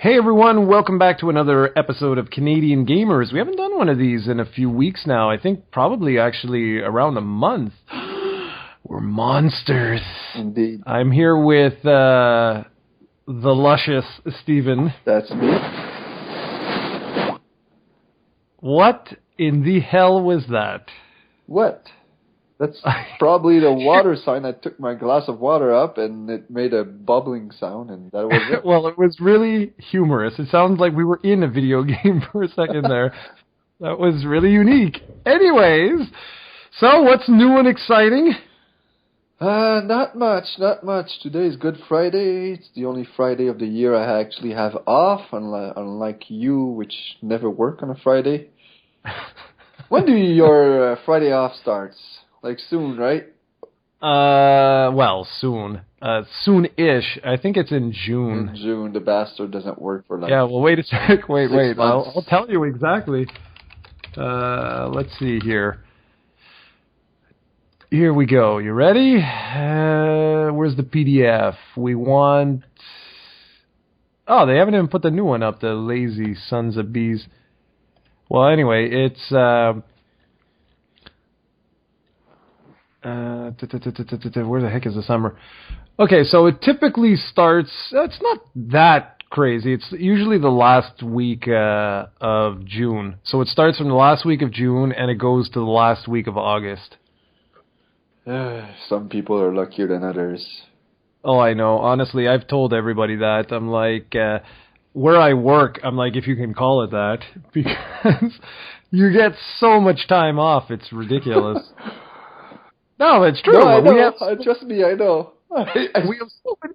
Hey everyone, welcome back to another episode of Canadian Gamers. We haven't done one of these in a few weeks now. I think probably actually around a month. We're monsters. Indeed. I'm here with the luscious Steven. That's me. What in the hell was that? What? That's probably the water sign. I took my glass of water up and it made a bubbling sound, and that was it. Well, it was really humorous. It sounds like we were in a video game for a second there. That was really unique. Anyways, so what's new and exciting? Not much. Today is Good Friday. It's the only Friday of the year I actually have off, unlike you, which never work on a Friday. When do your Friday off starts? Like soon, right? Well, soon. Soon-ish. I think it's in June. In June, the bastard doesn't work for like... Yeah, well, wait a sec. Wait. Months. I'll tell you exactly. Let's see here. Here we go. You ready? Where's the PDF? We want... Oh, they haven't even put the new one up, the lazy sons of bees. Well, anyway, it's... where the heck is the summer? Okay, so it typically starts... It's not that crazy. It's usually the last week of June. So it starts from the last week of June, and it goes to the last week of August. Some people are luckier than others. Oh, I know. Honestly, I've told everybody that. I'm like... where I work, I'm like, if you can call it that, because you get so much time off. It's ridiculous. No, it's true. No, I know. Trust me, I know. We have so many.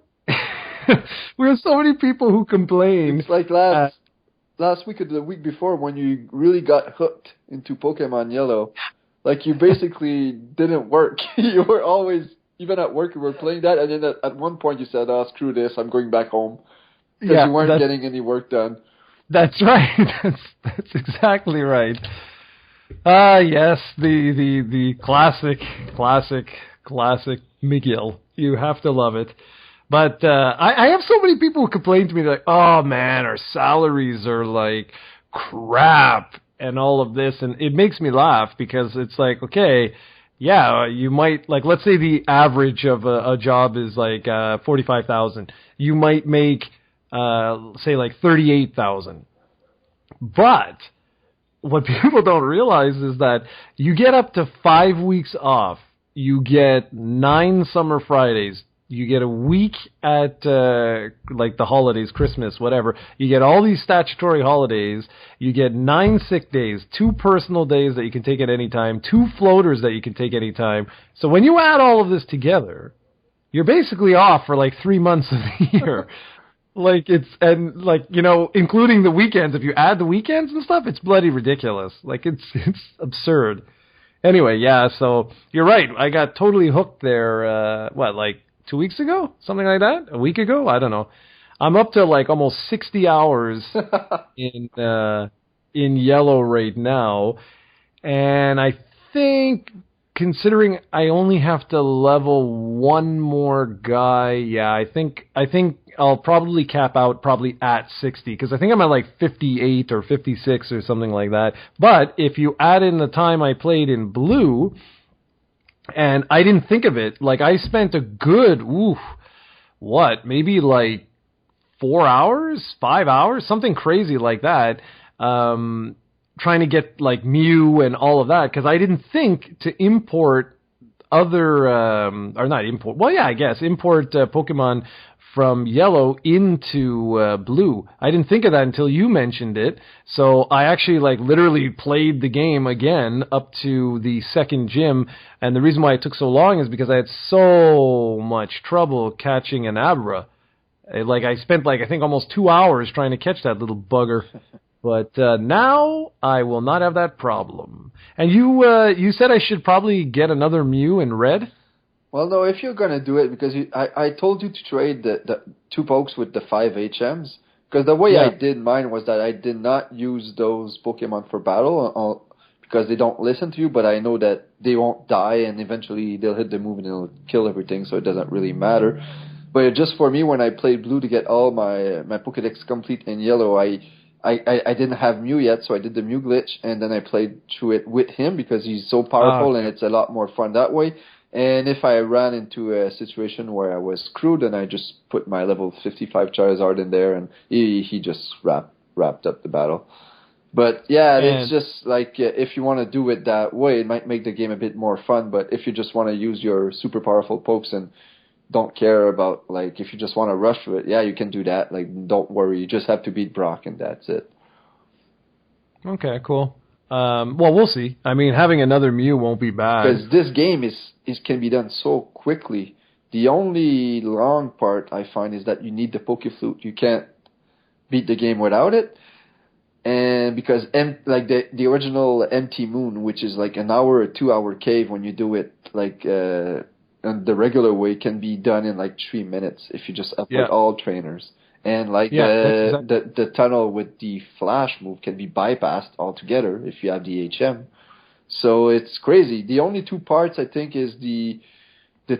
We have so many people who complain. It's like last week or the week before when you really got hooked into Pokemon Yellow. Like you basically didn't work. You were always, even at work, you were playing that, and then at one point you said, "Oh, screw this, I'm going back home," because you weren't getting any work done. That's right. That's exactly right. Yes, the classic McGill. You have to love it. But I have so many people who complain to me like, oh man, our salaries are like crap and all of this, and it makes me laugh because it's like, okay, yeah, you might, like, let's say the average of a job is like 45,000. You might make say like 38,000. But what people don't realize is that you get up to 5 weeks off. You get 9 summer Fridays. You get a week at like the holidays, Christmas, whatever. You get all these statutory holidays. You get 9 sick days, 2 personal days that you can take at any time, 2 floaters that you can take any time. So when you add all of this together, you're basically off for like 3 months of the year. Like, it's, and like, you know, including the weekends, if you add the weekends and stuff, it's bloody ridiculous. Like, it's absurd. Anyway, yeah, so you're right. I got totally hooked there, like 2 weeks ago? Something like that? A week ago? I don't know. I'm up to like almost 60 hours in Yellow right now. And I think, considering I only have to level one more guy, yeah, I think I'll probably cap out probably at 60, because I think I'm at like 58 or 56 or something like that. But if you add in the time I played in Blue, and I didn't think of it, like I spent a good, maybe like 4 hours, 5 hours, something crazy like that, trying to get like Mew and all of that, because I didn't think to import other, or not import, well yeah, I guess, import Pokemon from Yellow into Blue. I didn't think of that until you mentioned it, so I actually like literally played the game again up to the second gym, and the reason why it took so long is because I had so much trouble catching an Abra. Like I spent like I think almost 2 hours trying to catch that little bugger. But now I will not have that problem. And you said I should probably get another Mew in Red? Well, no, if you're going to do it, because I told you to trade the 2 pokes with the 5 HMs. Because the way I did mine was that I did not use those Pokemon for battle because they don't listen to you, but I know that they won't die and eventually they'll hit the move and it'll kill everything, so it doesn't really matter. But just for me, when I played blue to get all my Pokédex complete in yellow, I didn't have Mew yet, so I did the Mew glitch, and then I played through it with him because he's so powerful, and it's a lot more fun that way. And if I ran into a situation where I was screwed, then I just put my level 55 Charizard in there, and he just wrapped up the battle. But yeah, it's just like if you want to do it that way, it might make the game a bit more fun. But if you just want to use your super powerful pokes and don't care about, like, if you just want to rush through it, yeah, you can do that. Like, don't worry, you just have to beat Brock, and that's it. Okay, cool. Well, we'll see. I mean, having another Mew won't be bad. Because this game can be done so quickly. The only long part I find is that you need the Pokeflute. You can't beat the game without it. And because like the original Empty Moon, which is like an hour or 2 hour cave when you do it like and the regular way, can be done in like 3 minutes if you just upload all trainers. And like the tunnel with the flash move can be bypassed altogether if you have the HM. So it's crazy. The only two parts I think is the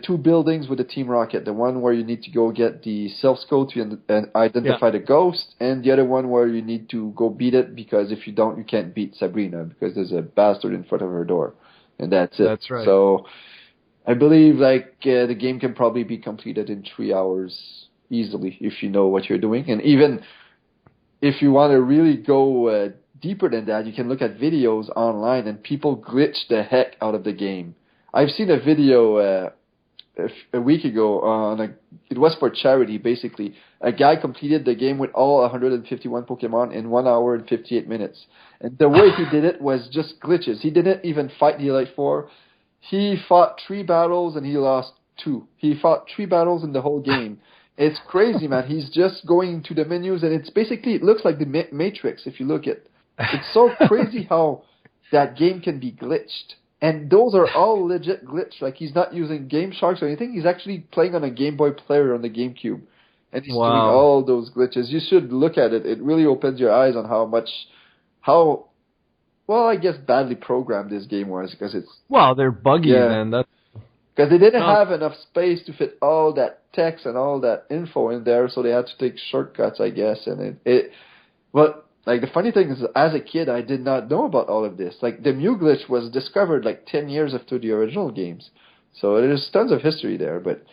two buildings with the Team Rocket. The one where you need to go get the self-scope and identify the ghost, and the other one where you need to go beat it, because if you don't, you can't beat Sabrina because there's a bastard in front of her door. And that's it. That's right. So I believe like the game can probably be completed in 3 hours easily if you know what you're doing. And even if you want to really go deeper than that, you can look at videos online, and people glitch the heck out of the game. I've seen a video a week ago it was for charity, basically. A guy completed the game with all 151 Pokemon in 1 hour and 58 minutes. And the way he did it was just glitches. He didn't even fight the Elite Four. He fought 3 battles and he lost 2. He fought 3 battles in the whole game. It's crazy, man. He's just going to the menus, and it looks like the Matrix if you look at it. It's so crazy how that game can be glitched. And those are all legit glitch. Like, he's not using Game Sharks or anything. He's actually playing on a Game Boy player on the GameCube. And he's doing all those glitches. You should look at it. It really opens your eyes on how I guess badly programmed this game was, because it's... Well, they're buggy then. Because they didn't have enough space to fit all that text and all that info in there, so they had to take shortcuts, I guess. And but like, the funny thing is, as a kid, I did not know about all of this. Like, the Mew glitch was discovered like 10 years after the original games. So there's tons of history there, but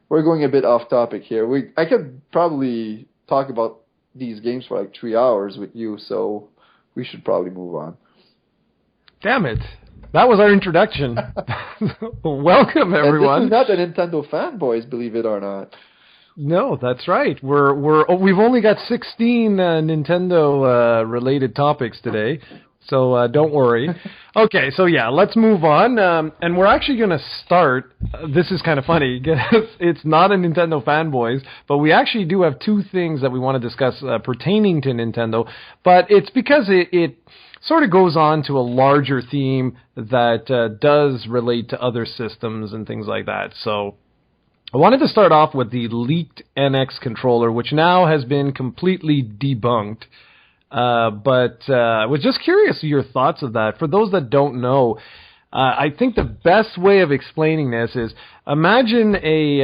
we're going a bit off topic here. I could probably talk about these games for like 3 hours with you, so we should probably move on. Damn it. That was our introduction. Welcome, everyone. And this is not a Nintendo fanboys, believe it or not. No, that's right. We've only got 16 Nintendo related topics today, so don't worry. Okay, so yeah, let's move on. And we're actually going to start. This is kind of funny because it's not a Nintendo fanboys, but we actually do have 2 things that we want to discuss pertaining to Nintendo. But it's because it sort of goes on to a larger theme that does relate to other systems and things like that. So I wanted to start off with the leaked NX controller, which now has been completely debunked. But I was just curious your thoughts of that. For those that don't know, I think the best way of explaining this is, imagine a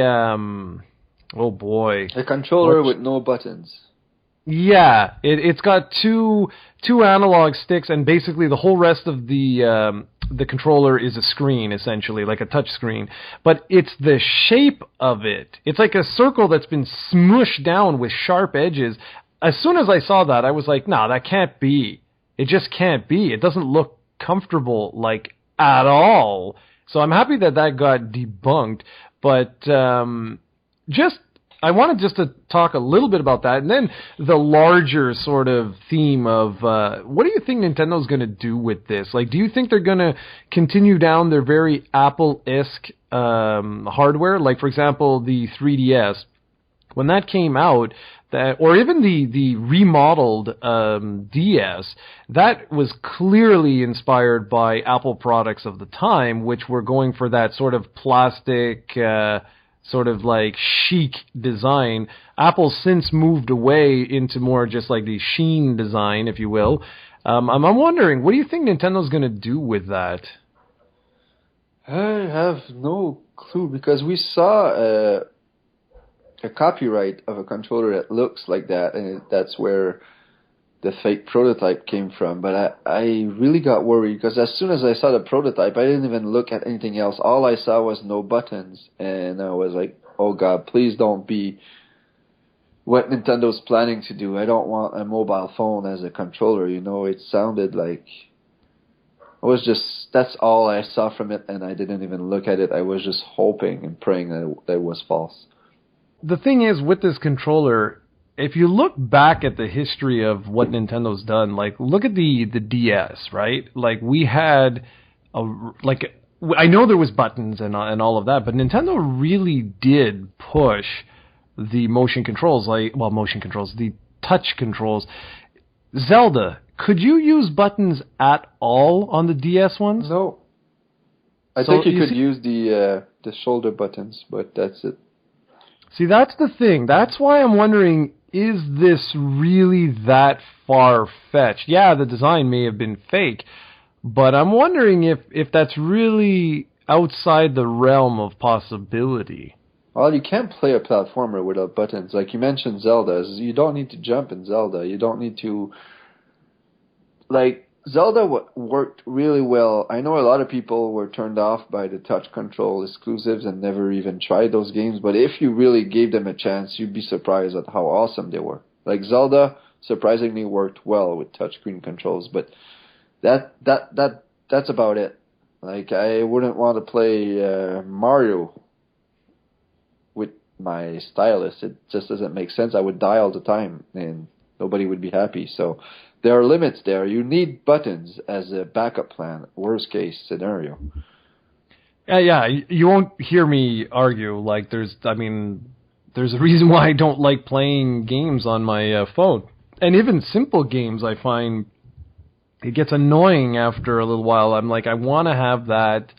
controller with no buttons. Yeah, it's got two analog sticks, and basically the whole rest of the controller is a screen, essentially, like a touch screen. But it's the shape of it. It's like a circle that's been smushed down with sharp edges. As soon as I saw that, I was like, nah, that can't be. It just can't be. It doesn't look comfortable, like, at all. So I'm happy that got debunked. But I wanted just to talk a little bit about that, and then the larger sort of theme of what do you think Nintendo's going to do with this? Like, do you think they're going to continue down their very Apple-esque hardware? Like, for example, the 3DS, when that came out, or even the remodeled DS, that was clearly inspired by Apple products of the time, which were going for that sort of plastic... sort of like chic design. Apple's since moved away into more just like the sheen design, if you will. I'm wondering, what do you think Nintendo's going to do with that? I have no clue, because we saw a copyright of a controller that looks like that, and that's where the fake prototype came from. But I really got worried because as soon as I saw the prototype, I didn't even look at anything else. All I saw was no buttons, and I was like, oh God, please don't be what Nintendo's planning to do. I don't want a mobile phone as a controller. It sounded like that's all I saw from it, and I didn't even look at it. I was just hoping and praying that it was false. The thing is, with this controller, if you look back at the history of what Nintendo's done, like, look at the DS, right? Like, we had I know there was buttons and all of that, but Nintendo really did push the the touch controls. Zelda, could you use buttons at all on the DS ones? No. I think you could use the shoulder buttons, but that's it. See, that's the thing. That's why I'm wondering, is this really that far-fetched? Yeah, the design may have been fake, but I'm wondering if that's really outside the realm of possibility. Well, you can't play a platformer without buttons. Like you mentioned Zelda. You don't need to jump in Zelda. You don't need to... Like, Zelda worked really well. I know a lot of people were turned off by the touch control exclusives and never even tried those games, but if you really gave them a chance, you'd be surprised at how awesome they were. Like, Zelda surprisingly worked well with touchscreen controls, but that's about it. Like, I wouldn't want to play Mario with my stylus. It just doesn't make sense. I would die all the time, and nobody would be happy. So there are limits there. You need buttons as a backup plan, worst case scenario. Yeah, you won't hear me argue. Like, there's a reason why I don't like playing games on my phone. And even simple games, I find it gets annoying after a little while. I'm like, I want to have that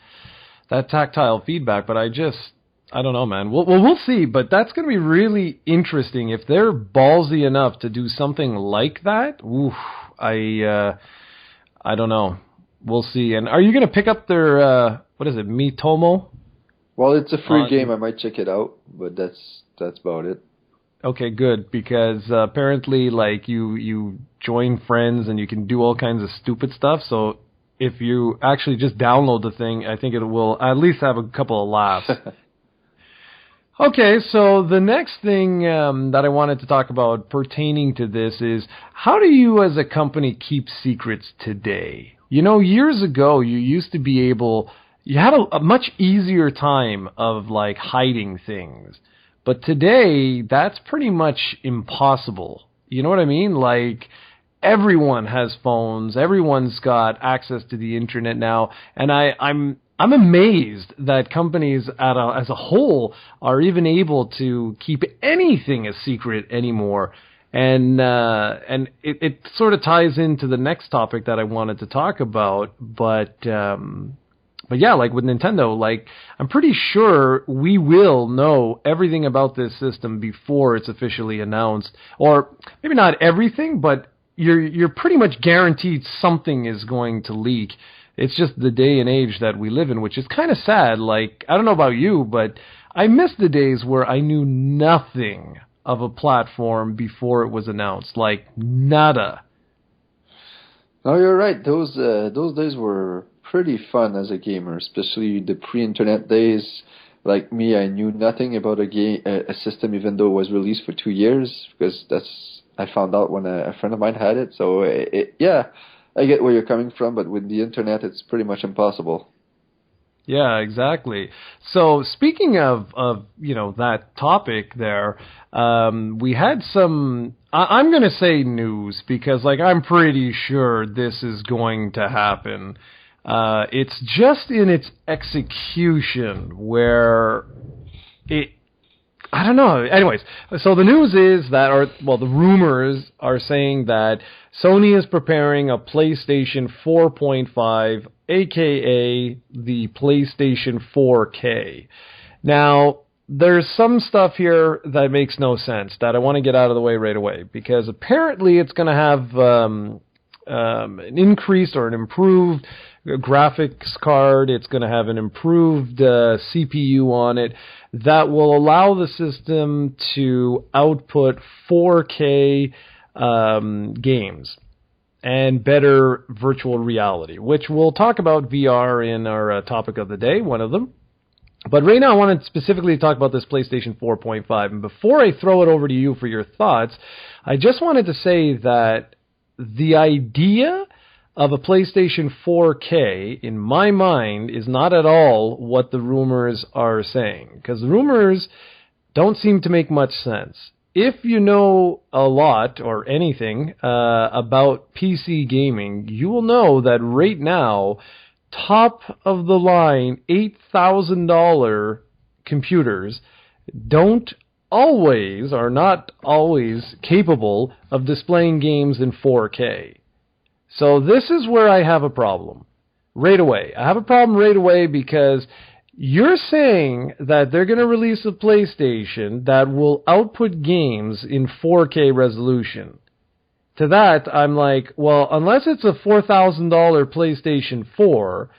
tactile feedback, but I don't know, man. We'll see, but that's going to be really interesting. If they're ballsy enough to do something like that, I don't know. We'll see. And are you going to pick up their, Miitomo? Well, it's a free game. I might check it out, but that's about it. Okay, good, because apparently, like, you join friends and you can do all kinds of stupid stuff, so if you actually just download the thing, I think it will at least have a couple of laughs. Okay, so the next thing that I wanted to talk about pertaining to this is, how do you as a company keep secrets today? Years ago, you used to be able, you had a much easier time of, like, hiding things. But today, that's pretty much impossible. You know what I mean? Like, everyone has phones, everyone's got access to the internet now, and I'm amazed that companies as a whole are even able to keep anything a secret anymore. And it sort of ties into the next topic that I wanted to talk about. But yeah, like with Nintendo, like, I'm pretty sure we will know everything about this system before it's officially announced. Or maybe not everything, but you're pretty much guaranteed something is going to leak. It's just the day and age that we live in, which is kind of sad. Like, I don't know about you, but I miss the days where I knew nothing of a platform before it was announced. Like, nada. No, you're right. Those days were pretty fun as a gamer, especially the pre-internet days. Like me, I knew nothing about a system, even though it was released for 2 years, because I found out when a friend of mine had it. So, yeah. I get where you're coming from, but with the internet, it's pretty much impossible. Yeah, exactly. So speaking of that topic there, we had some, I'm going to say news, because, like, I'm pretty sure this is going to happen. It's just in its execution where I don't know. Anyways, so the news is that, the rumors are saying that Sony is preparing a PlayStation 4.5, aka the PlayStation 4K. Now, there's some stuff here that makes no sense that I want to get out of the way right away, because apparently it's going to have an increased or an improved graphics card. It's going to have an improved CPU on it that will allow the system to output 4K games and better virtual reality, which we'll talk about VR in our topic of the day, one of them. But right now I want to specifically talk about this PlayStation 4.5. And before I throw it over to you for your thoughts, I just wanted to say that the idea of a PlayStation 4K, in my mind, is not at all what the rumors are saying. Because the rumors don't seem to make much sense. If you know a lot or anything about PC gaming, you will know that right now, top of the line $8,000 computers are not always capable of displaying games in 4K. So this is where I have a problem right away. I have a problem right away because you're saying that they're going to release a PlayStation that will output games in 4K resolution. To that, I'm like, well, unless it's a $4,000 PlayStation 4,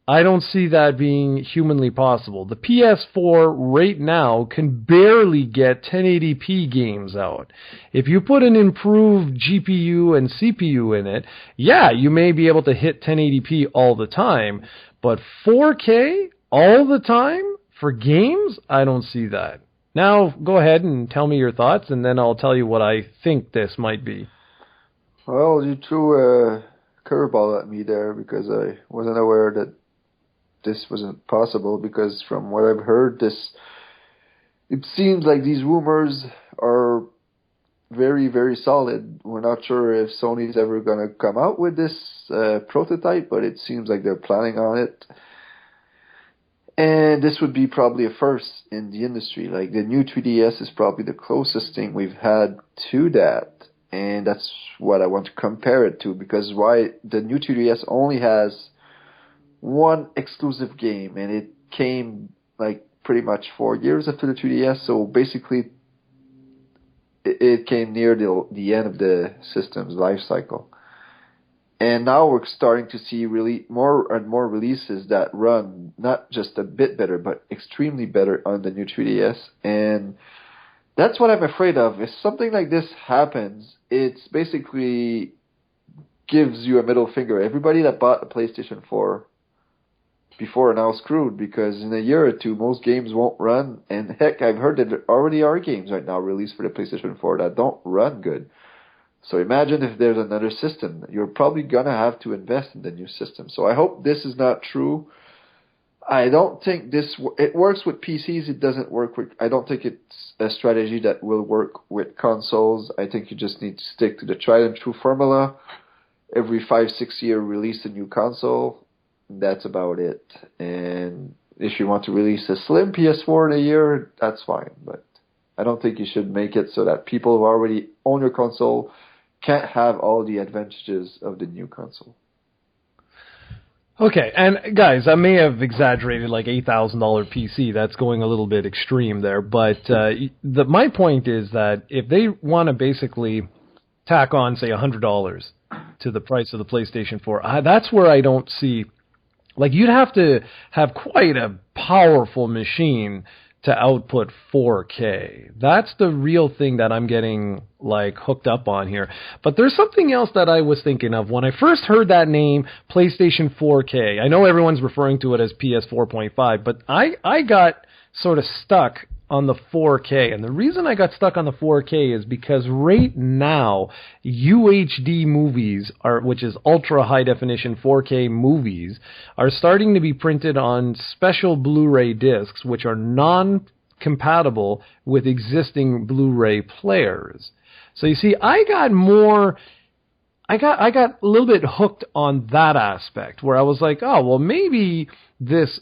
I don't see that being humanly possible. The PS4 right now can barely get 1080p games out. If you put an improved GPU and CPU in it, yeah, you may be able to hit 1080p all the time, but 4K all the time for games? I don't see that. Now, go ahead and tell me your thoughts, and then I'll tell you what I think this might be. Well, you threw a curveball at me there because I wasn't aware that this wasn't possible, because from what I've heard, it seems like these rumors are very, very solid. We're not sure if Sony's ever going to come out with this prototype, but it seems like they're planning on it. And this would be probably a first in the industry. Like, the new 3DS is probably the closest thing we've had to that. And that's what I want to compare it to, because the new 3DS only has one exclusive game, and it came like pretty much 4 years after the 3DS, so basically it came near the end of the system's life cycle. And now we're starting to see really more and more releases that run not just a bit better, but extremely better on the new 3DS. And that's what I'm afraid of. If something like this happens, it's basically gives you a middle finger. Everybody that bought a PlayStation 4 before are now screwed, because in a year or two, most games won't run. And heck, I've heard that there already are games right now released for the PlayStation 4 that don't run good. So imagine if there's another system. You're probably going to have to invest in the new system. So I hope this is not true. I don't think it works with PCs. It doesn't work with, I don't think it's a strategy that will work with consoles. I think you just need to stick to the tried and true formula. Every 5-6 year release a new console. That's about it. And if you want to release a slim PS4 in a year, that's fine. But I don't think you should make it so that people who already own your console can't have all the advantages of the new console. Okay, and guys, I may have exaggerated like $8,000 PC. That's going a little bit extreme there. But my point is that if they want to basically tack on, say, $100 to the price of the PlayStation 4, that's where I don't see... Like, you'd have to have quite a powerful machine to output 4K. That's the real thing that I'm getting, like, hooked up on here. But there's something else that I was thinking of. When I first heard that name, PlayStation 4K, I know everyone's referring to it as PS 4.5, but I got sort of stuck on the 4K. And the reason I got stuck on the 4K is because right now, UHD movies, which is ultra high definition 4K movies, are starting to be printed on special Blu-ray discs, which are non-compatible with existing Blu-ray players. So you see, I got a little bit hooked on that aspect, where I was like, oh, well, maybe this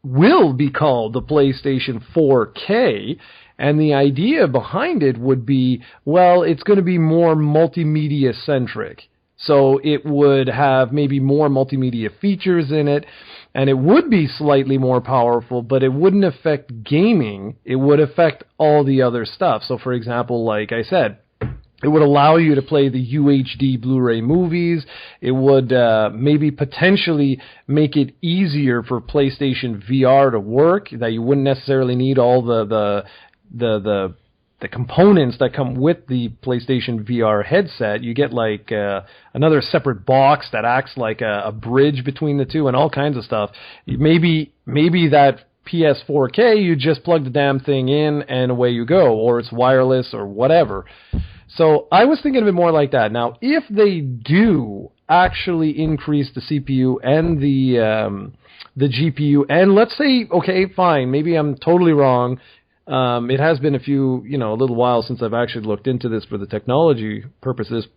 will be called the PlayStation 4K, and the idea behind it would be, well, it's going to be more multimedia centric. So it would have maybe more multimedia features in it, and it would be slightly more powerful, but it wouldn't affect gaming. It would affect all the other stuff. So for example, like I said, It would allow you to play the UHD Blu-ray movies. It would maybe potentially make it easier for PlayStation VR to work, that you wouldn't necessarily need all the components that come with the PlayStation VR headset. You get like another separate box that acts like a bridge between the two and all kinds of stuff. Maybe that PS4K, you just plug the damn thing in and away you go, or it's wireless or whatever. So I was thinking of it more like that. Now, if they do actually increase the CPU and the GPU, and let's say, okay, fine, maybe I'm totally wrong. It has been a little while since I've actually looked into this for the technology purposes.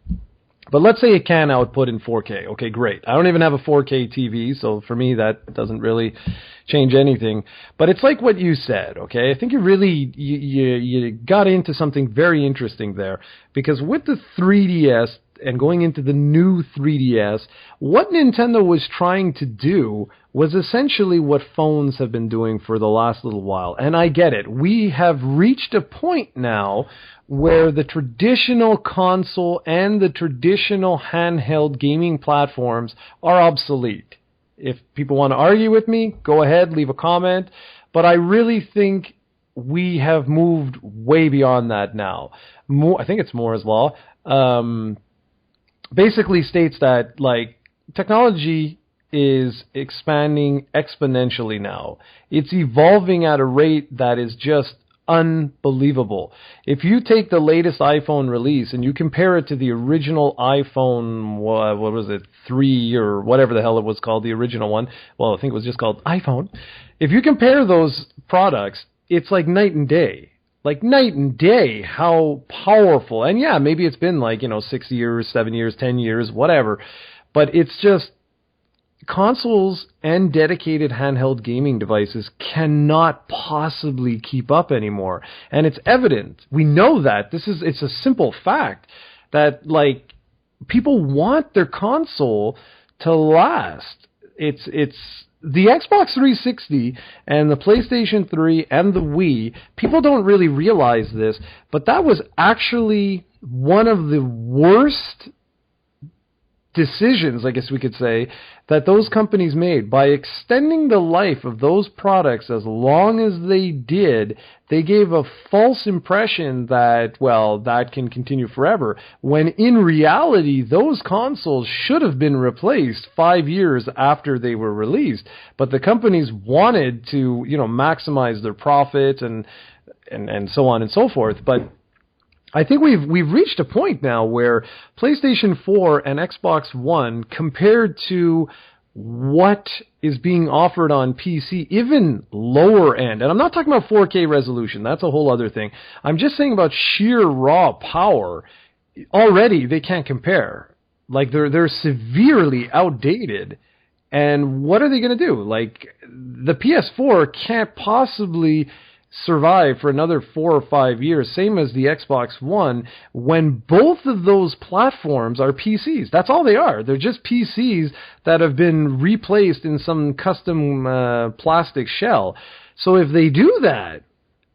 But let's say it can output in 4K. Okay, great. I don't even have a 4K TV, so for me that doesn't really change anything. But it's like what you said, okay? I think you got into something very interesting there. Because with the 3DS and going into the new 3DS, what Nintendo was trying to do was essentially what phones have been doing for the last little while. And I get it. We have reached a point now where the traditional console and the traditional handheld gaming platforms are obsolete. If people want to argue with me, go ahead, leave a comment. But I really think we have moved way beyond that now. I think it's Moore's Law. Basically states that like technology is expanding exponentially now. It's evolving at a rate that is just unbelievable. If you take the latest iPhone release and you compare it to the original iPhone, what was it, 3 or whatever the hell it was called, the original one, well, I think it was just called iPhone. If you compare those products, it's like night and day. Like night and day, how powerful. And yeah, maybe it's been like, 6 years, 7 years, 10 years, whatever. But it's just consoles and dedicated handheld gaming devices cannot possibly keep up anymore. And it's evident. We know that. It's a simple fact that like people want their console to last. It's the Xbox 360 and the PlayStation 3 and the Wii, people don't really realize this, but that was actually one of the worst decisions, I guess we could say, that those companies made. By extending the life of those products as long as they did, they gave a false impression that, well, that can continue forever, when in reality, those consoles should have been replaced 5 years after they were released. But the companies wanted to, maximize their profits and so on and so forth. But I think we've reached a point now where PlayStation 4 and Xbox One, compared to what is being offered on PC, even lower end, and I'm not talking about 4K resolution, that's a whole other thing. I'm just saying about sheer raw power, already they can't compare. Like they're severely outdated. And what are they going to do? Like the PS4 can't possibly survive for another 4 or 5 years, same as the Xbox One, when both of those platforms are PCs. That's all they are. They're just PCs that have been replaced in some custom plastic shell. So if they do that,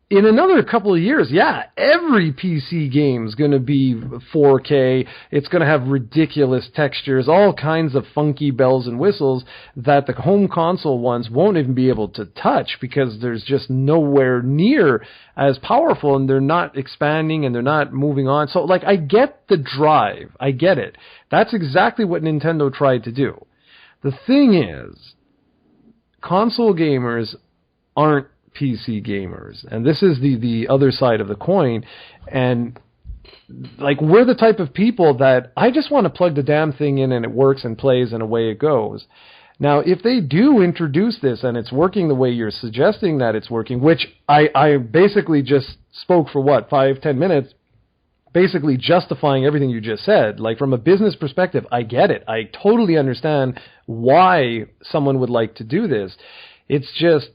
in another couple of years, yeah, every PC game is going to be 4K. It's going to have ridiculous textures, all kinds of funky bells and whistles that the home console ones won't even be able to touch because there's just nowhere near as powerful, and they're not expanding and they're not moving on. So, like, I get the drive. I get it. That's exactly what Nintendo tried to do. The thing is, console gamers aren't PC gamers, and this is the other side of the coin. And like, we're the type of people that I just want to plug the damn thing in and it works and plays and away it goes. Now, if they do introduce this and it's working the way you're suggesting that it's working, which I basically just spoke for 5-10 minutes, basically justifying everything you just said. Like, from a business perspective, I get it. I totally understand why someone would like to do this. It's just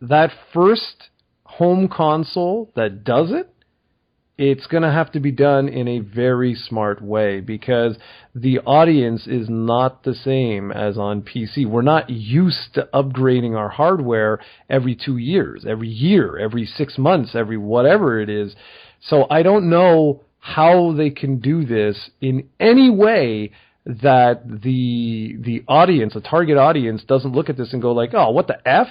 that first home console that does it, it's going to have to be done in a very smart way, because the audience is not the same as on PC. We're not used to upgrading our hardware every 2 years, every year, every 6 months, every whatever it is. So I don't know how they can do this in any way that the audience, the target audience, doesn't look at this and go like, oh, what the F?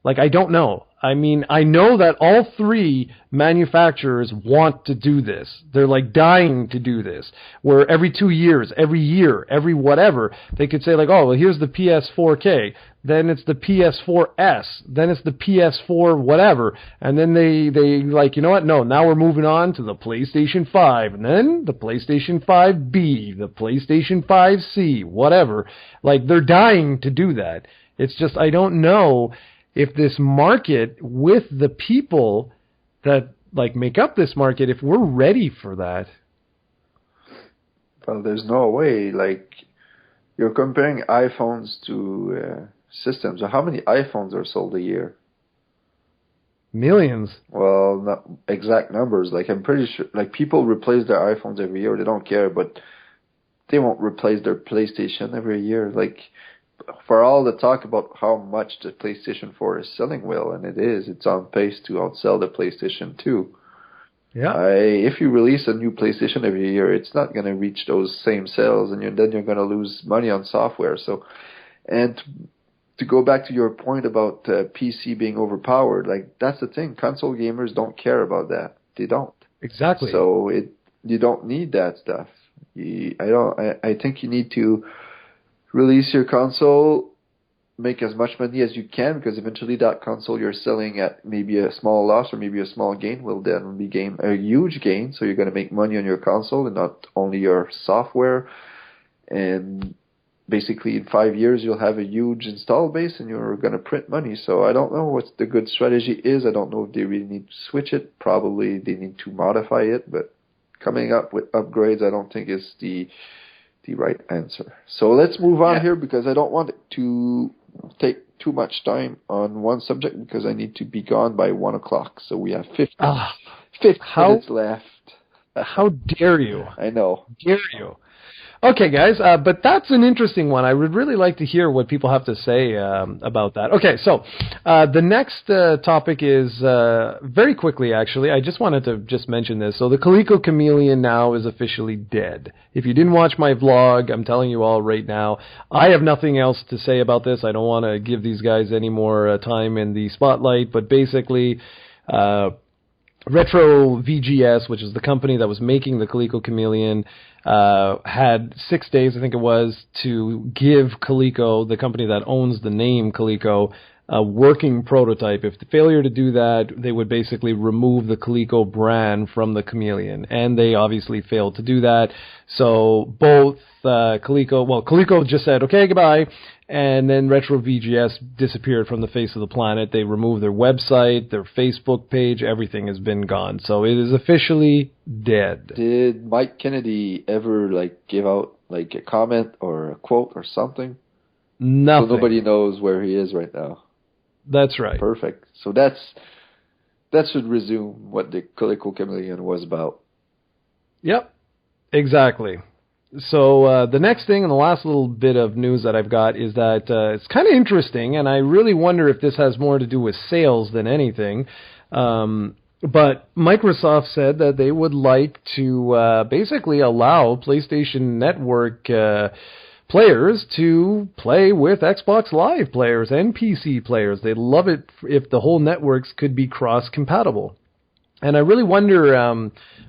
Like, I don't know. I mean, I know that all three manufacturers want to do this. They're like dying to do this. Where every 2 years, every year, every whatever, they could say like, oh, well, here's the PS4K. Then it's the PS4S. Then it's the PS4 whatever. And then they like, you know what? No, now we're moving on to the PlayStation 5. And then the PlayStation 5B, the PlayStation 5C, whatever. Like, they're dying to do that. It's just, I don't know if this market, with the people that like make up this market, if we're ready for that. Well, there's no way. Like, you're comparing iPhones to systems. So how many iPhones are sold a year? Millions. Well, not exact numbers. Like, I'm pretty sure, like, people replace their iPhones every year. They don't care, but they won't replace their PlayStation every year. Like, for all the talk about how much the PlayStation 4 is selling well, and it is, it's on pace to outsell the PlayStation 2. Yeah. If you release a new PlayStation every year, it's not going to reach those same sales, and then you're going to lose money on software. So, and to go back to your point about PC being overpowered, like, that's the thing. Console gamers don't care about that. They don't. Exactly. So you don't need that stuff. I think you need to release your console, make as much money as you can, because eventually that console you're selling at maybe a small loss or maybe a small gain will then be a huge gain. So you're going to make money on your console and not only your software. And basically in 5 years you'll have a huge install base and you're going to print money. So I don't know what the good strategy is. I don't know if they really need to switch it. Probably they need to modify it, but coming up with upgrades I don't think is the right answer. So let's move on here, because I don't want it to take too much time on one subject, because I need to be gone by 1 o'clock. So we have 50 minutes left. How dare you? I know. Dare you? Okay, guys, but that's an interesting one. I would really like to hear what people have to say about that. Okay, so the next topic is very quickly, actually. I just wanted to just mention this. So the Coleco Chameleon now is officially dead. If you didn't watch my vlog, I'm telling you all right now, I have nothing else to say about this. I don't want to give these guys any more time in the spotlight, but basically Retro VGS, which is the company that was making the Coleco Chameleon, had 6 days, I think it was, to give Coleco, the company that owns the name Coleco, a working prototype. If the failure to do that, they would basically remove the Coleco brand from the Chameleon. And they obviously failed to do that. So both Coleco just said, okay, goodbye. And then Retro VGS disappeared from the face of the planet. They removed their website, their Facebook page, everything has been gone. So it is officially dead. Did Mike Kennedy ever give out a comment or a quote or something? Nothing. So nobody knows where he is right now. That's right. Perfect. So that should resume what the Coleco Chameleon was about. Yep, exactly. So the next thing and the last little bit of news that I've got is that it's kind of interesting, and I really wonder if this has more to do with sales than anything. But Microsoft said that they would like to basically allow PlayStation Network players to play with Xbox Live players and PC players. They'd love it if the whole networks could be cross-compatible. And I really wonder,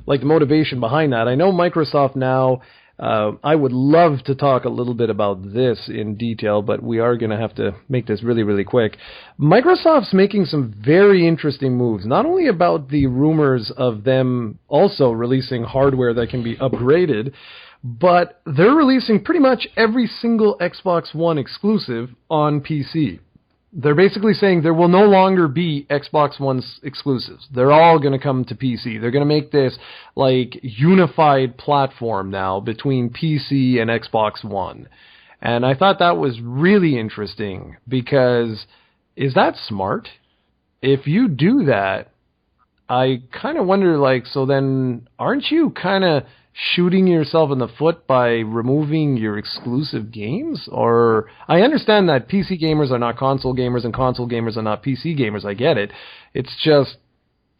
the motivation behind that. I know Microsoft now, I would love to talk a little bit about this in detail, but we are going to have to make this really, really quick. Microsoft's making some very interesting moves, not only about the rumors of them also releasing hardware that can be upgraded, but they're releasing pretty much every single Xbox One exclusive on PC. They're basically saying there will no longer be Xbox One exclusives. They're all going to come to PC. They're going to make this unified platform now between PC and Xbox One. And I thought that was really interesting, because is that smart? If you do that, I kind of wonder, so then aren't you kind of shooting yourself in the foot by removing your exclusive games? Or I understand that PC gamers are not console gamers and console gamers are not PC gamers. I get it. It's just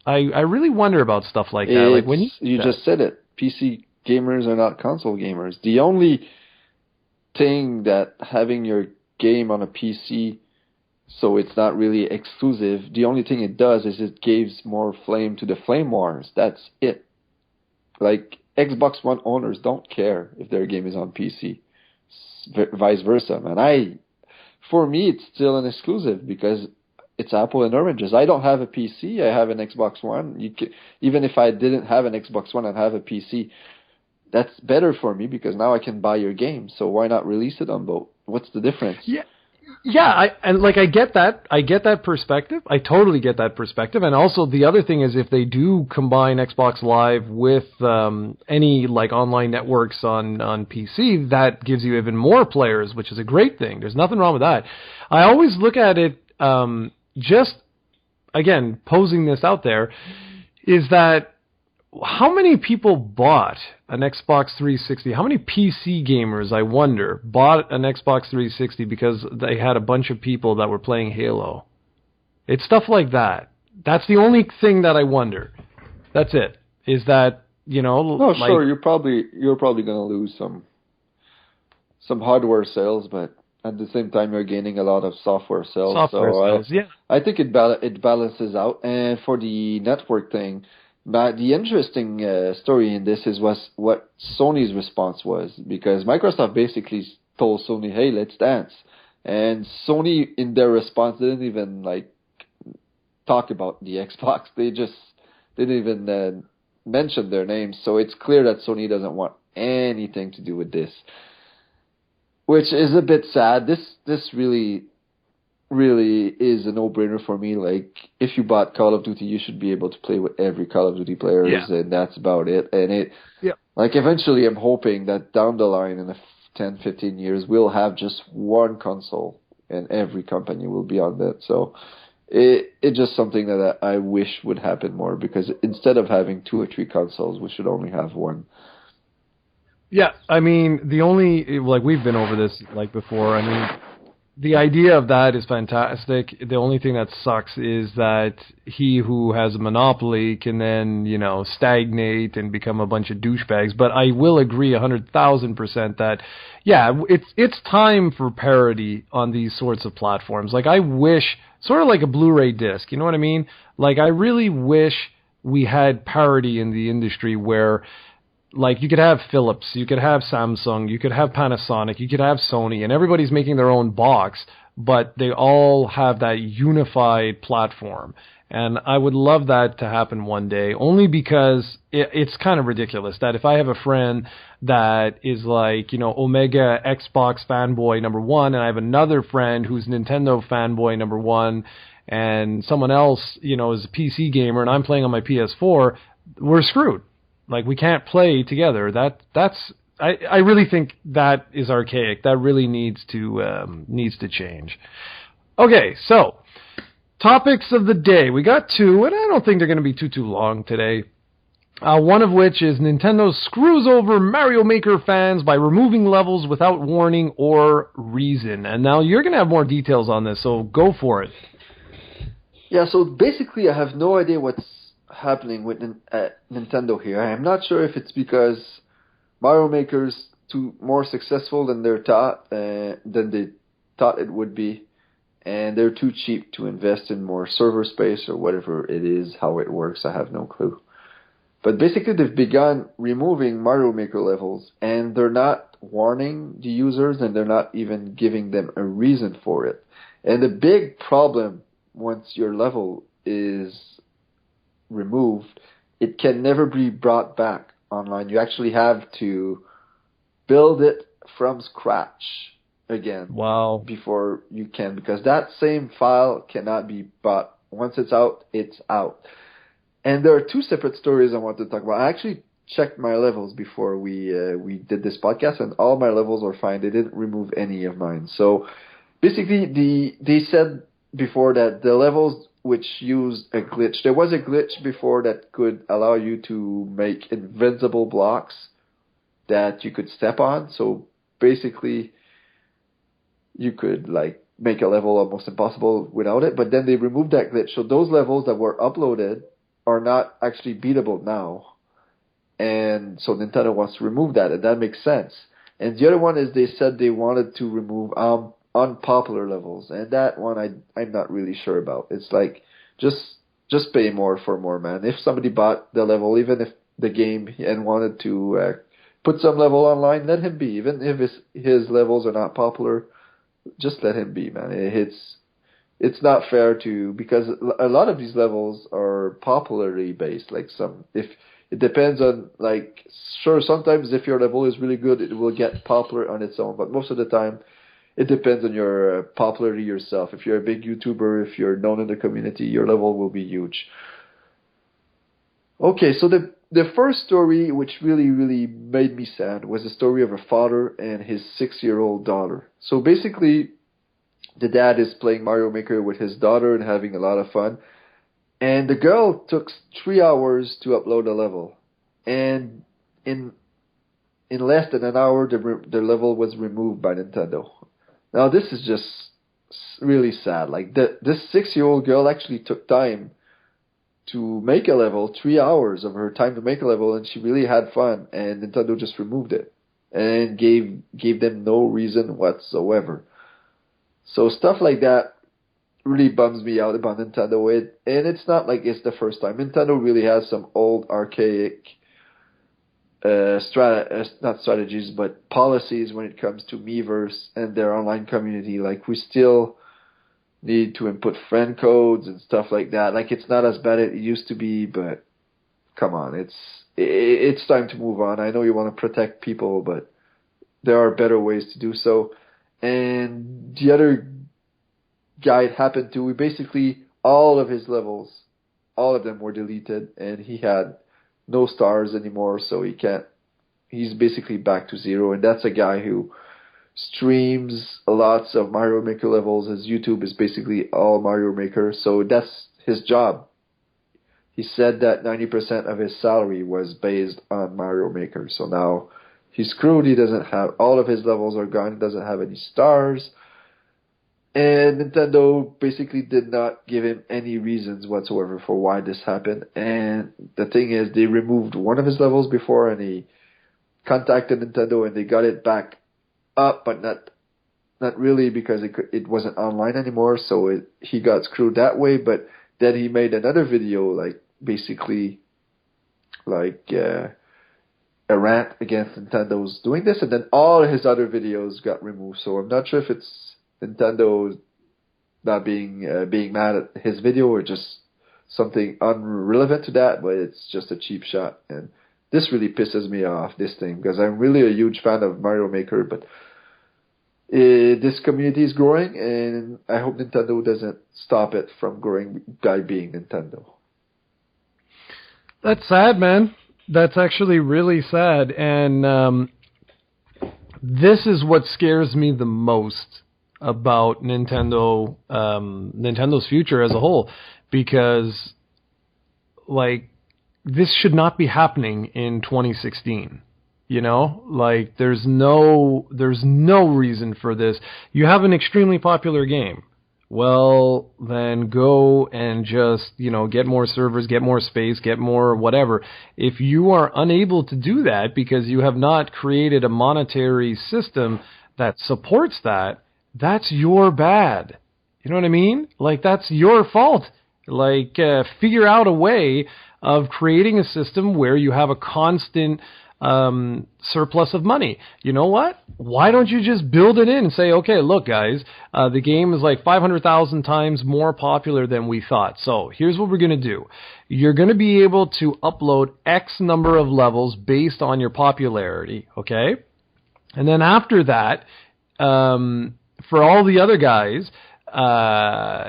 I really wonder about stuff like that. You just said it. PC gamers are not console gamers. The only thing that having your game on a PC, so it's not really exclusive, the only thing it does is it gives more flame to the flame wars. That's it. Like, Xbox One owners don't care if their game is on PC. Vice versa, man. For me, it's still an exclusive because it's apple and oranges. I don't have a PC. I have an Xbox One. Even if I didn't have an Xbox One and have a PC, that's better for me because now I can buy your game. So why not release it on both? What's the difference? Yeah, I get that. I get that perspective. I totally get that perspective. And also the other thing is if they do combine Xbox Live with any like online networks on PC, that gives you even more players, which is a great thing. There's nothing wrong with that. I always look at it just, again, posing this out there, is that how many people bought an Xbox 360? How many PC gamers, I wonder, bought an Xbox 360 because they had a bunch of people that were playing Halo? It's stuff like that. That's the only thing that I wonder. That's it. Is that, you know... No, like, sure, you're probably going to lose some hardware sales, but at the same time, you're gaining a lot of software sales. I think it balances out. And for the network thing... But the interesting story in this was what Sony's response was, because Microsoft basically told Sony, "Hey, let's dance," and Sony in their response didn't even like talk about the Xbox. They just didn't even mention their names. So it's clear that Sony doesn't want anything to do with this, which is a bit sad. This really is a no-brainer for me. Like, if you bought Call of Duty, you should be able to play with every Call of Duty players, and that's about it. And like, eventually I'm hoping that down the line in 10, 15 years, we'll have just one console and every company will be on that. So it's just something that I wish would happen more, because instead of having 2 or 3 consoles, we should only have one. Yeah, I mean, we've been over this like before. I mean, the idea of that is fantastic. The only thing that sucks is that he who has a monopoly can then, stagnate and become a bunch of douchebags. But I will agree 100,000% that, it's time for parity on these sorts of platforms. Like, I wish, sort of like a Blu-ray disc, you know what I mean? Like, I really wish we had parity in the industry where, like, you could have Philips, you could have Samsung, you could have Panasonic, you could have Sony, and everybody's making their own box, but they all have that unified platform. And I would love that to happen one day, only because it's kind of ridiculous that if I have a friend that is like, Omega Xbox fanboy number 1, and I have another friend who's Nintendo fanboy number 1, and someone else, is a PC gamer, and I'm playing on my PS4, we're screwed. Like, we can't play together. I really think that is archaic. That really needs to change. Okay, so topics of the day. We got 2, and I don't think they're going to be too long today. One of which is Nintendo screws over Mario Maker fans by removing levels without warning or reason. And now you're going to have more details on this, so go for it. Yeah, so basically I have no idea what's happening with Nintendo here. I'm not sure if it's because Mario Maker's more successful than they thought it would be, and they're too cheap to invest in more server space or whatever it is, how it works. I have no clue. But basically they've begun removing Mario Maker levels, and they're not warning the users, and they're not even giving them a reason for it. And the big problem, once your level is removed, it can never be brought back online. You actually have to build it from scratch again. Wow. Before you can, because that same file cannot be bought. Once it's out, it's out. And there are 2 separate stories I want to talk about. I actually checked my levels before we did this podcast, and all my levels are fine. They didn't remove any of mine. So basically, they said before that the levels which used a glitch. There was a glitch before that could allow you to make invincible blocks that you could step on. So basically, you could make a level almost impossible without it. But then they removed that glitch. So those levels that were uploaded are not actually beatable now. And so Nintendo wants to remove that, and that makes sense. And the other one is they said they wanted to remove unpopular levels, and that one I'm not really sure about. It's like just pay more for more, man. If somebody bought the level, even if the game and wanted to put some level online, let him be. Even if his levels are not popular, just let him be, man. It's not fair because a lot of these levels are popularity based. Like if it depends on, like, sure, sometimes if your level is really good, it will get popular on its own. But most of the time, it depends on your popularity yourself. If you're a big YouTuber, if you're known in the community, your level will be huge. Okay, so the first story, which really, really made me sad, was the story of a father and his 6-year-old daughter. So basically, the dad is playing Mario Maker with his daughter and having a lot of fun. And the girl took 3 hours to upload a level. And in less than an hour, the level was removed by Nintendo. Now, this is just really sad. Like, this 6-year-old girl actually took time to make a level, 3 hours of her time to make a level, and she really had fun, and Nintendo just removed it and gave them no reason whatsoever. So stuff like that really bums me out about Nintendo. And it's not like it's the first time. Nintendo really has some old archaic not strategies, but policies when it comes to Miiverse and their online community. Like, we still need to input friend codes and stuff like that. Like, it's not as bad as it used to be, but come on, it's time to move on. I know you want to protect people, but there are better ways to do so. And the other guy it happened to, basically all of his levels, all of them were deleted, and he had no stars anymore, so he's basically back to zero. And that's a guy who streams lots of Mario Maker levels. His YouTube is basically all Mario Maker, so that's his job. He said that 90% of his salary was based on Mario Maker, so now he's screwed. He doesn't have, all of his levels are gone. He doesn't have any stars. And Nintendo basically did not give him any reasons whatsoever for why this happened. And the thing is, they removed one of his levels before, and he contacted Nintendo, and they got it back up, but not really, because it wasn't online anymore. So he got screwed that way. But then he made another video, like basically like a rant against Nintendo's doing this, and then all his other videos got removed. So I'm not sure if it's Nintendo not being mad at his video or just something unrelevant to that, but it's just a cheap shot. And this really pisses me off, this thing, because I'm really a huge fan of Mario Maker, but this community is growing, and I hope Nintendo doesn't stop it from growing by being Nintendo. That's sad, man. That's actually really sad, and this is what scares me the most about Nintendo, Nintendo's future as a whole, because, like, this should not be happening in 2016. You know, like, there's no reason for this. You have an extremely popular game. Well, then go and just, get more servers, get more space, get more whatever. If you are unable to do that because you have not created a monetary system that supports that, that's your bad. You know what I mean? Like, that's your fault. Like, figure out a way of creating a system where you have a constant surplus of money. You know what? Why don't you just build it in and say, okay, look, guys, the game is like 500,000 times more popular than we thought. So here's what we're going to do. You're going to be able to upload X number of levels based on your popularity, okay? And then after that, for all the other guys,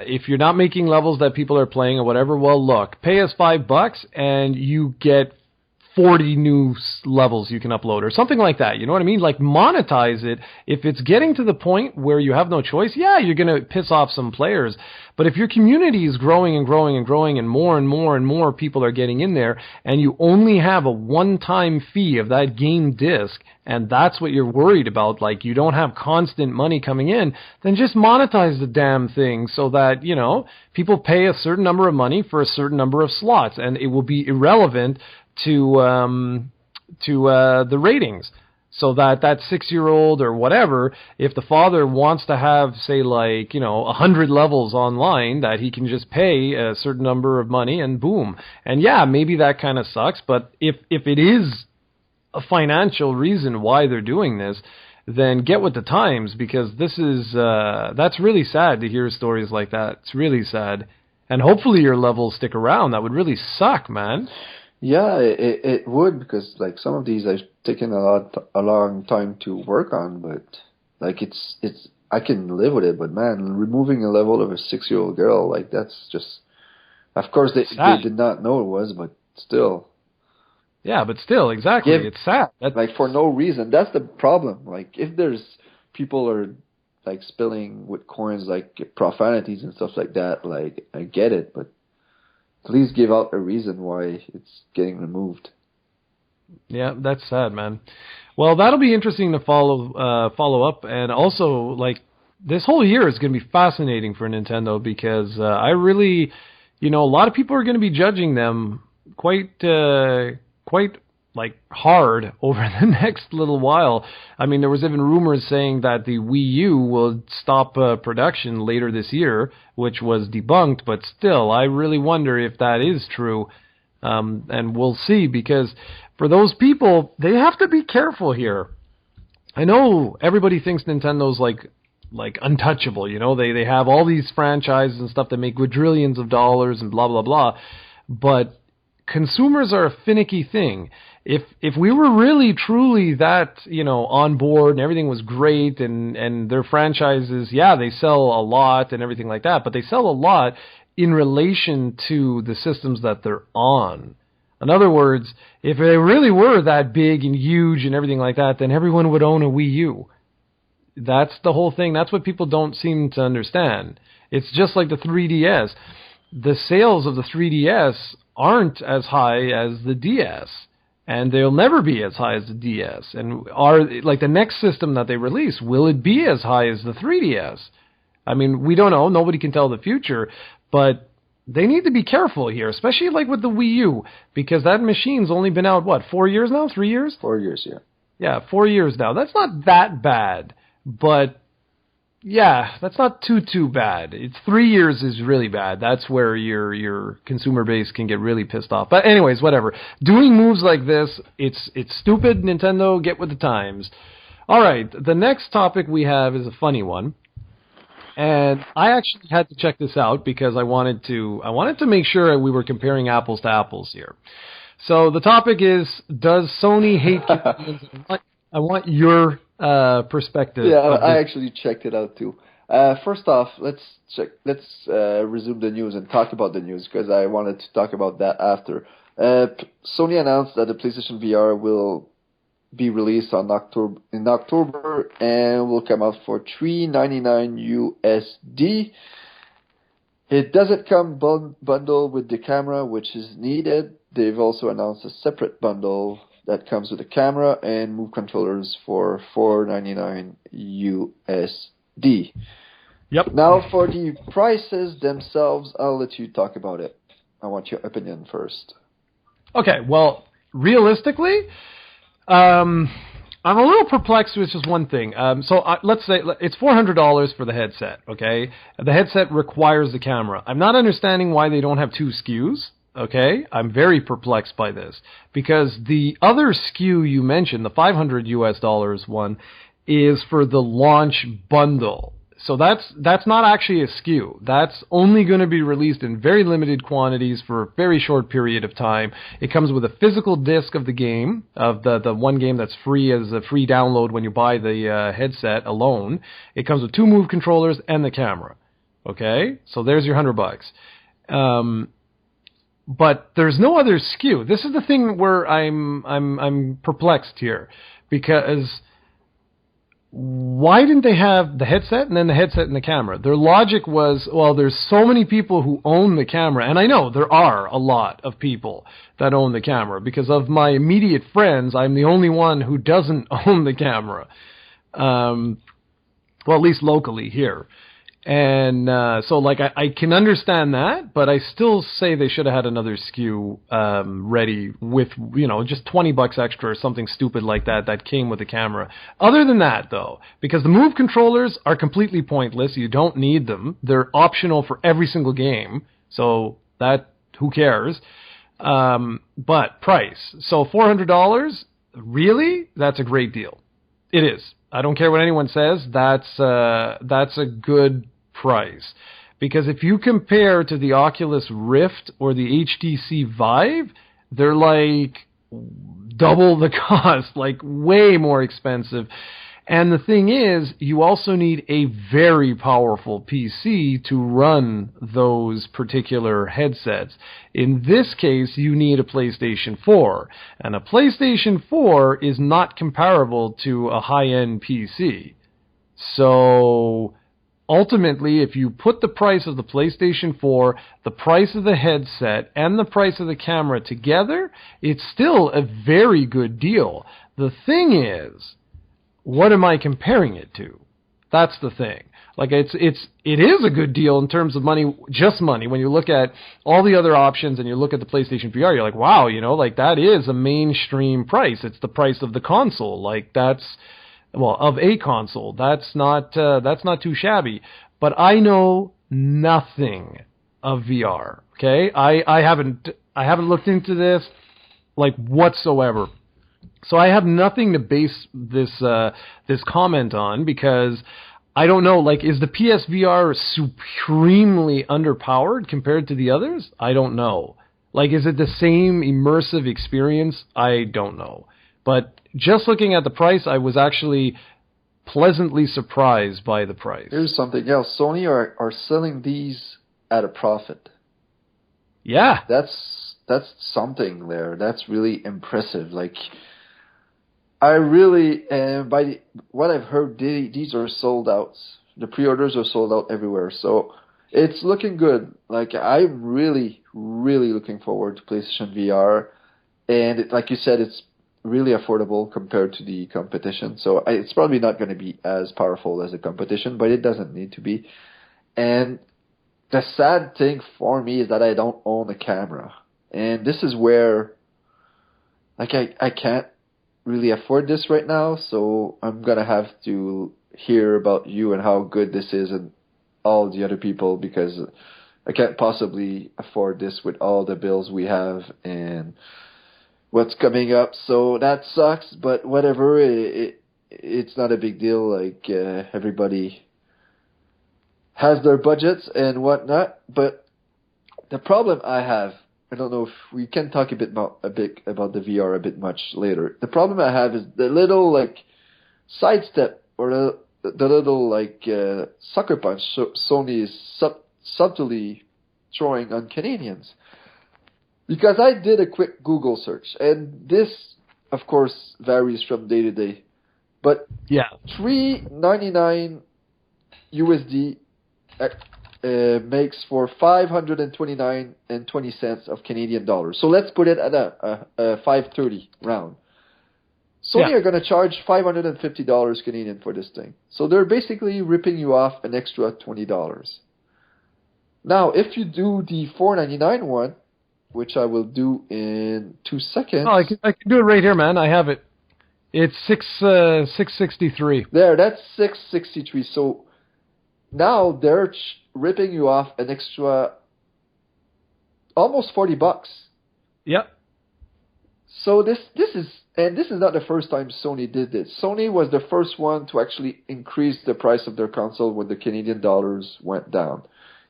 if you're not making levels that people are playing or whatever, well, look, pay us $5 and you get 40 new levels you can upload or something like that. You know what I mean? Like, monetize it. If it's getting to the point where you have no choice, yeah, you're going to piss off some players. But if your community is growing and growing and growing and more and more and more people are getting in there, and you only have a one-time fee of that game disc, and that's what you're worried about, like, you don't have constant money coming in, then just monetize the damn thing so that, people pay a certain number of money for a certain number of slots, and it will be irrelevant to the ratings. So that 6-year-old or whatever, if the father wants to have, say, 100 levels online, that he can just pay a certain number of money and boom. And yeah, maybe that kind of sucks, but if it is a financial reason why they're doing this, then get with the times, because this is, that's really sad to hear stories like that. It's really sad. And hopefully your levels stick around. That would really suck, man. Yeah, it would, because some of these I've taken a long time to work on, but it's I can live with it. But man, removing a level of a 6-year-old girl, that's just, of course they did not know it was, but still. Yeah, but still, exactly, it's sad. For no reason. That's the problem. If there's people are spilling with coins profanities and stuff like that, I get it, but please give out a reason why it's getting removed. Yeah, that's sad, man. Well, that'll be interesting to follow up, and also this whole year is going to be fascinating for Nintendo, because I really, a lot of people are going to be judging them quite hard over the next little while. I mean, there was even rumors saying that the Wii U will stop production later this year, which was debunked, but still, I really wonder if that is true, and we'll see, because for those people, they have to be careful here. I know everybody thinks Nintendo's untouchable, they have all these franchises and stuff that make quadrillions of dollars and blah, blah, blah, but consumers are a finicky thing. If we were really truly that, on board and everything was great and their franchises, yeah, they sell a lot and everything like that, but they sell a lot in relation to the systems that they're on. In other words, if they really were that big and huge and everything like that, then everyone would own a Wii U. That's the whole thing. That's what people don't seem to understand. It's just like the 3DS. The sales of the 3DS aren't as high as the DS. And they'll never be as high as the DS. And the next system that they release, will it be as high as the 3DS? I mean, we don't know. Nobody can tell the future. But they need to be careful here, especially with the Wii U, because that machine's only been out, 4 years now? 3 years? 4 years, yeah. Yeah, 4 years now. That's not that bad. But yeah, that's not too bad. 3 years is really bad. That's where your consumer base can get really pissed off. But anyways, whatever. Doing moves like this, it's stupid. Nintendo, get with the times. All right, the next topic we have is a funny one, and I actually had to check this out because I wanted to make sure we were comparing apples to apples here. So the topic is, does Sony hate Canadians? I want your perspective. Yeah, I actually checked it out too. First off, let's resume the news and talk about the news, because I wanted to talk about that after. Sony announced that the PlayStation VR will be released in October and will come out for $399 USD. It doesn't come bundled with the camera, which is needed. They've also announced a separate bundle that comes with a camera and move controllers for $499 USD. Yep. Now for the prices themselves, I'll let you talk about it. I want your opinion first. Okay, well, realistically, I'm a little perplexed with just one thing. Let's say it's $400 for the headset, okay? The headset requires the camera. I'm not understanding why they don't have two SKUs. Okay, I'm very perplexed by this, because the other SKU you mentioned, the $500 one, is for the launch bundle. So that's not actually a SKU. That's only going to be released in very limited quantities for a very short period of time. It comes with a physical disc of the game, of the one game that's free as a free download when you buy the headset alone. It comes with 2 Move controllers and the camera. Okay, so there's your $100. But there's no other SKU. This is the thing where I'm perplexed here, because why didn't they have the headset and then the headset and the camera? Their logic was, well, there's so many people who own the camera, and I know there are a lot of people that own the camera, because of my immediate friends, I'm the only one who doesn't own the camera. Well, at least locally here. And so, like, I can understand that, but I still say they should have had another SKU ready with, just $20 extra or something stupid like that came with the camera. Other than that, though, because the Move controllers are completely pointless, you don't need them. They're optional for every single game, so that, who cares? But price. So $400, really? That's a great deal. It is. I don't care what anyone says. That's a good price, because if you compare to the Oculus Rift or the HTC Vive, they're like double the cost, like way more expensive. And the thing is, you also need a very powerful PC to run those particular headsets. In this case, you need a PlayStation 4. And a PlayStation 4 is not comparable to a high-end PC. So ultimately, if you put the price of the PlayStation 4, the price of the headset, and the price of the camera together, it's still a very good deal. The thing is, what am I comparing it to? That's the thing. Like, it is a good deal in terms of money, just money. When you look at all the other options and you look at the PlayStation VR, you're like, wow, like that is a mainstream price. It's the price of the console. Like, of a console. That's not too shabby. But I know nothing of VR. Okay, I haven't looked into this like whatsoever. So I have nothing to base this comment on, because I don't know, like, is the PSVR supremely underpowered compared to the others? I don't know. Like, is it the same immersive experience? I don't know. But just looking at the price, I was actually pleasantly surprised by the price. Here's something else. Sony are selling these at a profit. Yeah. That's something there. That's really impressive. Like, I really, by what I've heard, these are sold out. The pre-orders are sold out everywhere. So it's looking good. Like, I'm really, really looking forward to PlayStation VR. And like you said, it's really affordable compared to the competition. So it's probably not going to be as powerful as the competition, but it doesn't need to be. And the sad thing for me is that I don't own a camera. And this is where, like, I can't really afford this right now, so I'm going to have to hear about you and how good this is and all the other people, because I can't possibly afford this with all the bills we have and what's coming up. So that sucks, but whatever, it's not a big deal. Like, everybody has their budgets and whatnot, but the problem I have, I don't know if we can talk a bit about the VR a bit much later. The problem I have is the little, like, sidestep or the little, like, sucker punch Sony is subtly throwing on Canadians. Because I did a quick Google search, and this, of course, varies from day to day. But yeah, $3.99 USD makes for 529.20 cents of Canadian dollars. So let's put it at a 530 round. Sony are going to charge $550 Canadian for this thing. So they're basically ripping you off an extra $20. Now, if you do the $4.99 one, which I will do in 2 seconds. Oh, I can do it right here, man. I have it. It's $663. There, that's $663. So now they're ripping you off an extra almost $40. Yep. So this is not the first time Sony did this. Sony was the first one to actually increase the price of their console when the Canadian dollars went down.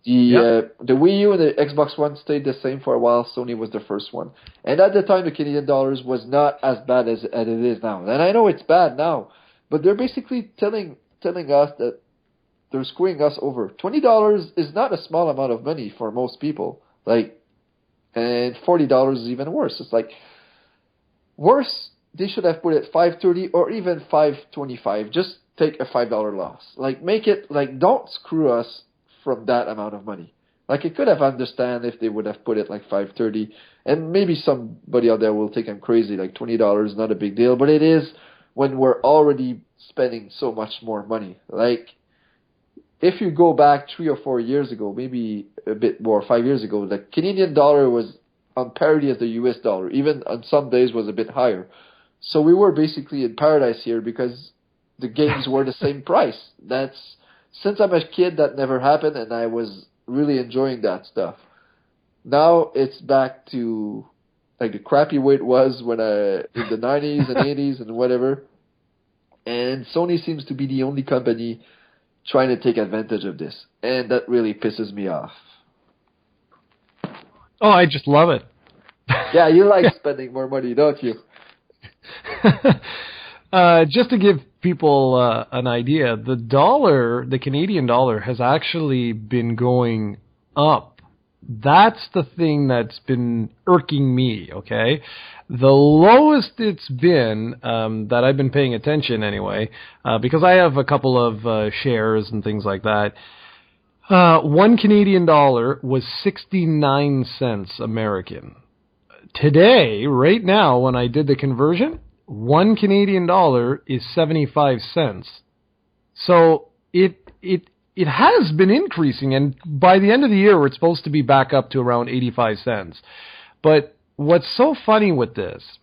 The Wii U and the Xbox One stayed the same for a while. Sony was the first one. And at the time, the Canadian dollars was not as bad as it is now. And I know it's bad now, but they're basically telling us that they're screwing us over. $20 is not a small amount of money for most people. Like, and $40 is even worse. It's like, worse, they should have put it $5.30 or even $5.25. Just take a $5 loss. Like, make it, like, don't screw us from that amount of money. Like, I could have understand if they would have put it like $5.30, and maybe somebody out there will think I'm crazy, like $20 is not a big deal, but it is when we're already spending so much more money. Like, if you go back 3 or 4 years ago, maybe a bit more, 5 years ago, the Canadian dollar was on parity as the US dollar, even on some days was a bit higher. So we were basically in paradise here because the games were the same price. Since I'm a kid, that never happened, and I was really enjoying that stuff. Now it's back to like the crappy way it was when in the 90s and 80s and whatever. And Sony seems to be the only company trying to take advantage of this, and that really pisses me off. Oh, I just love it. Yeah, you like spending more money, don't you? Just to give people an idea, the Canadian dollar has actually been going up. That's the thing that's been irking me, okay? The lowest it's been, that I've been paying attention anyway, because I have a couple of shares and things like that, 1 Canadian dollar was 69 cents American. Today, right now, when I did the conversion, 1 Canadian dollar is 75 cents. So it has been increasing, and by the end of the year, it's supposed to be back up to around 85 cents. But what's so funny with this,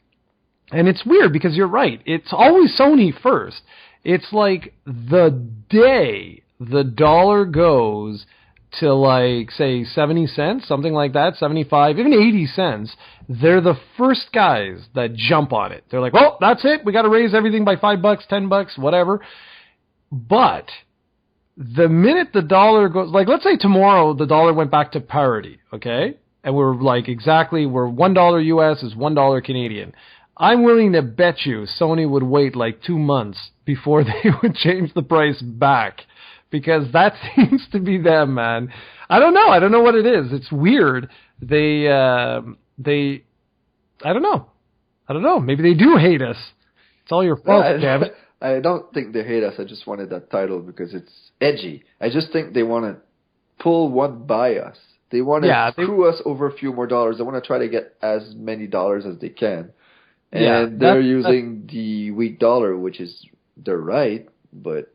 and it's weird because you're right, it's always Sony first. It's like the day the dollar goes to like, say, 70 cents, something like that, 75, even 80 cents, they're the first guys that jump on it. They're like, well, that's it. We got to raise everything by $5, $10, whatever. But the minute the dollar goes, like, let's say tomorrow the dollar went back to parity, okay? And we're like we're $1 US is $1 Canadian. I'm willing to bet you Sony would wait like 2 months before they would change the price back, because that seems to be them, man. I don't know. I don't know what it is. It's weird. They I don't know. I don't know. Maybe they do hate us. It's all your fault, damn it. I don't think they hate us. I just wanted that title because it's edgy. I just think they want to pull one by us. They want to screw us over a few more dollars. They want to try to get as many dollars as they can. And they're using the weak dollar, which is their right, but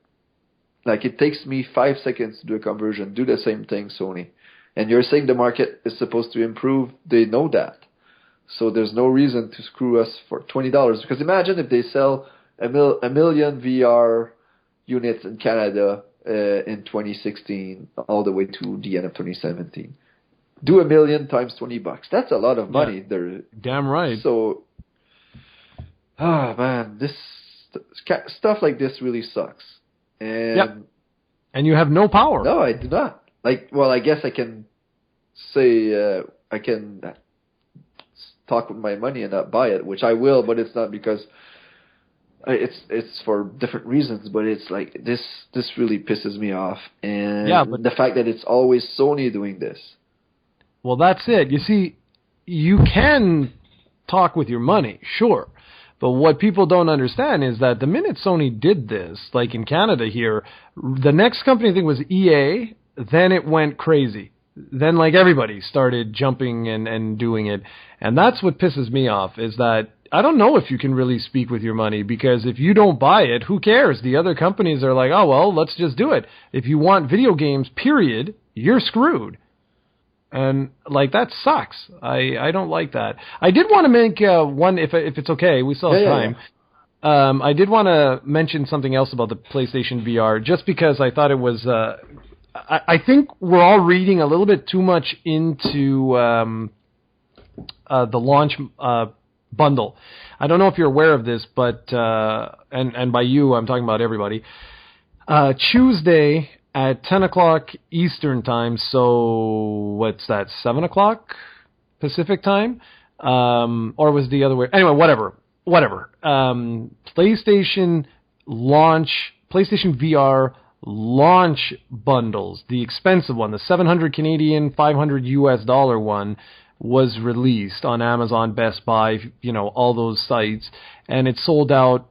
like it takes me 5 seconds to do a conversion. Do the same thing, Sony. And you're saying the market is supposed to improve. They know that. So there's no reason to screw us for $20. Because imagine if they sell a million VR units in Canada in 2016 all the way to the end of 2017. Do 1 million times $20. That's a lot of money. Yeah. Damn right. So, man, this stuff like this really sucks. And and you have no power. No, I do not. Like, well, I guess I can say I can talk with my money and not buy it, which I will, but it's not because it's for different reasons. But it's like this really pisses me off, and but the fact that it's always Sony doing this. Well, that's it. You see, you can talk with your money, sure. But what people don't understand is that the minute Sony did this, like in Canada here, the next company I think was EA, then it went crazy. Then like everybody started jumping and doing it. And that's what pisses me off, is that I don't know if you can really speak with your money, because if you don't buy it, who cares? The other companies are like, oh, well, let's just do it. If you want video games, period, you're screwed. And like that sucks. I don't like that. I did want to make one, if it's okay, we still have time. Yeah. I did want to mention something else about the PlayStation VR, just because I thought it was. I think we're all reading a little bit too much into the launch bundle. I don't know if you're aware of this, but and by you, I'm talking about everybody. Tuesday at 10 o'clock Eastern time, so what's that, 7 o'clock Pacific time? Or was it the other way? Anyway, whatever. PlayStation VR launch bundles, the expensive one, the 700 Canadian, 500 US dollar one, was released on Amazon, Best Buy, all those sites, and it sold out,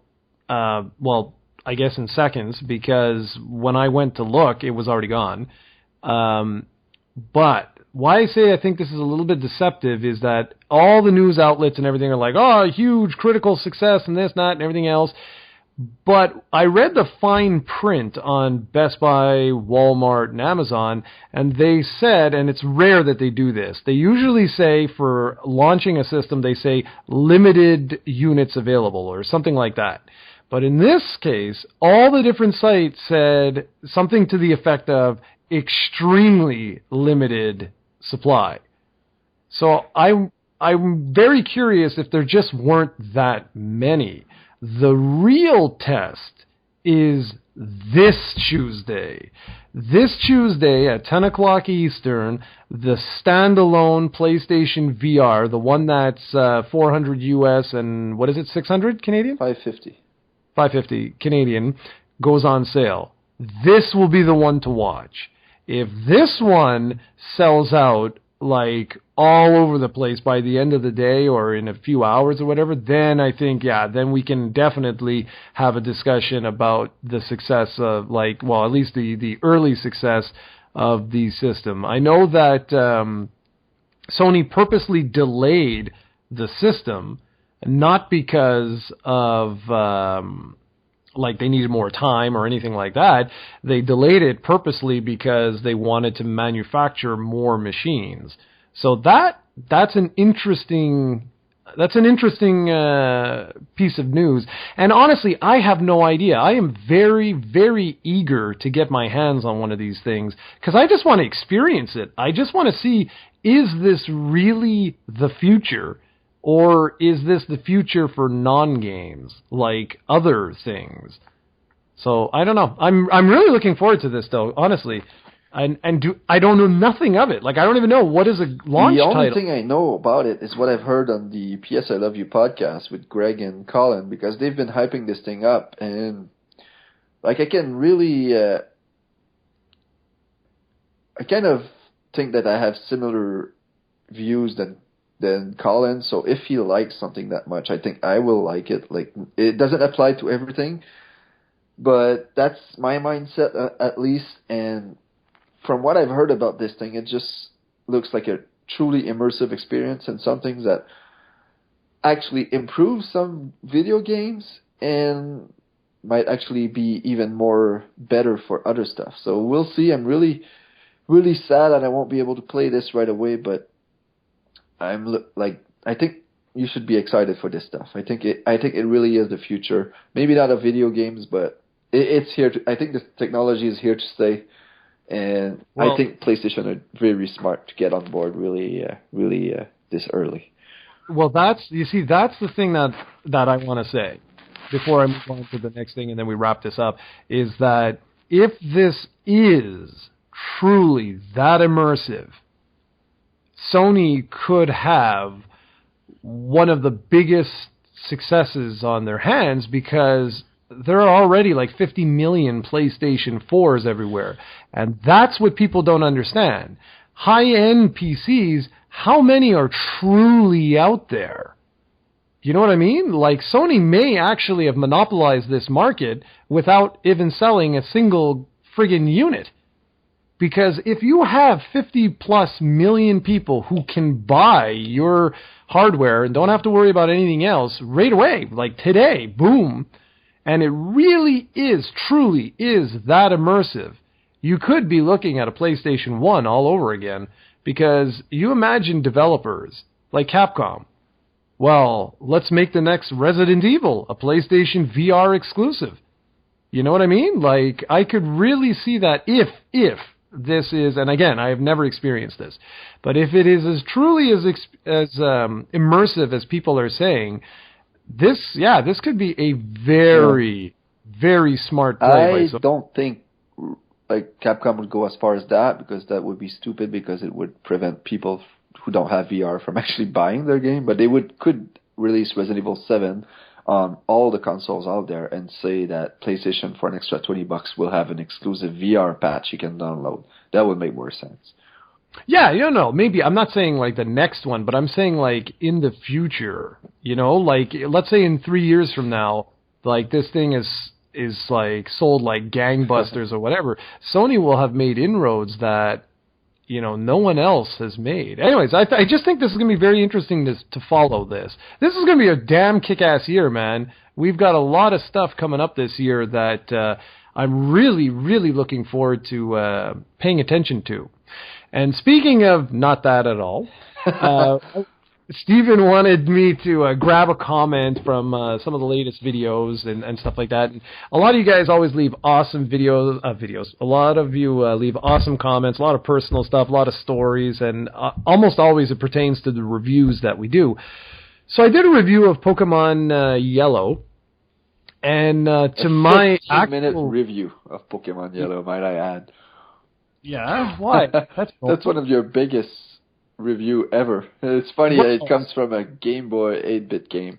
I guess in seconds, because when I went to look, it was already gone. But why I say I think this is a little bit deceptive is that all the news outlets and everything are like, oh, huge critical success and this, that, and everything else. But I read the fine print on Best Buy, Walmart, and Amazon, and they said, and it's rare that they do this, they usually say for launching a system, they say limited units available or something like that. But in this case, all the different sites said something to the effect of extremely limited supply. So I'm very curious if there just weren't that many. The real test is this Tuesday. This Tuesday at 10 o'clock Eastern, the standalone PlayStation VR, the one that's 400 US and what is it, 600 Canadian? 550. 550 Canadian, goes on sale. This will be the one to watch. If this one sells out like all over the place by the end of the day or in a few hours or whatever, then I think, then we can definitely have a discussion about the success of, like, well, at least the early success of the system. I know that Sony purposely delayed the system, not because of like they needed more time or anything like that. They delayed it purposely because they wanted to manufacture more machines. So that's an interesting piece of news. And honestly, I have no idea. I am very, very eager to get my hands on one of these things because I just want to experience it. I just want to see, is this really the future? Or is this the future for non-games, like other things? So I don't know. I'm really looking forward to this, though, honestly. I don't know nothing of it. Like, I don't even know what is a launch title. The only thing I know about it is what I've heard on the PS I Love You podcast with Greg and Colin, because they've been hyping this thing up, and like I can really, I kind of think that I have similar views than Colin, so if he likes something that much, I think I will like it. Like, it doesn't apply to everything, but that's my mindset at least. And from what I've heard about this thing, it just looks like a truly immersive experience and something that actually improves some video games and might actually be even more better for other stuff. So we'll see. I'm really, really sad that I won't be able to play this right away, but I think you should be excited for this stuff. I think it really is the future. Maybe not of video games, but it's here to. I think this technology is here to stay, and I think PlayStation are very smart to get on board really this early. Well, that's the thing that I want to say before I move on to the next thing, and then we wrap this up. Is that if this is truly that immersive, Sony could have one of the biggest successes on their hands because there are already like 50 million PlayStation 4s everywhere. And that's what people don't understand. High-end PCs, how many are truly out there? You know what I mean? Like, Sony may actually have monopolized this market without even selling a single friggin' unit. Because if you have 50-plus million people who can buy your hardware and don't have to worry about anything else right away, like today, boom, and it really is, truly is that immersive, you could be looking at a PlayStation 1 all over again. Because you imagine developers like Capcom, well, let's make the next Resident Evil a PlayStation VR exclusive. You know what I mean? Like, I could really see that if this is, and again, I have never experienced this, but if it is as truly as immersive as people are saying, this could be a very, very smart play. I don't think like Capcom would go as far as that, because that would be stupid, because it would prevent people who don't have VR from actually buying their game. But they could release Resident Evil 7 on all the consoles out there and say that PlayStation for an extra $20 will have an exclusive VR patch you can download. That would make more sense. Yeah, you know, maybe I'm not saying like the next one, but I'm saying like in the future, you know, like let's say in 3 years from now, like this thing is like sold like gangbusters or whatever. Sony will have made inroads that no one else has made. Anyways, I just think this is going to be very interesting to follow this. This is going to be a damn kick-ass year, man. We've got a lot of stuff coming up this year that I'm really, really looking forward to paying attention to. And speaking of not that at all, Steven wanted me to grab a comment from some of the latest videos and stuff like that. And a lot of you guys always leave awesome videos. A lot of you leave awesome comments, a lot of personal stuff, a lot of stories, and almost always it pertains to the reviews that we do. So I did a review of Pokemon Yellow, and to my 15-minute review of Pokemon Yellow, might I add. Yeah, why? That's one of your biggest review ever. It's funny, it comes from a Game Boy 8-bit game.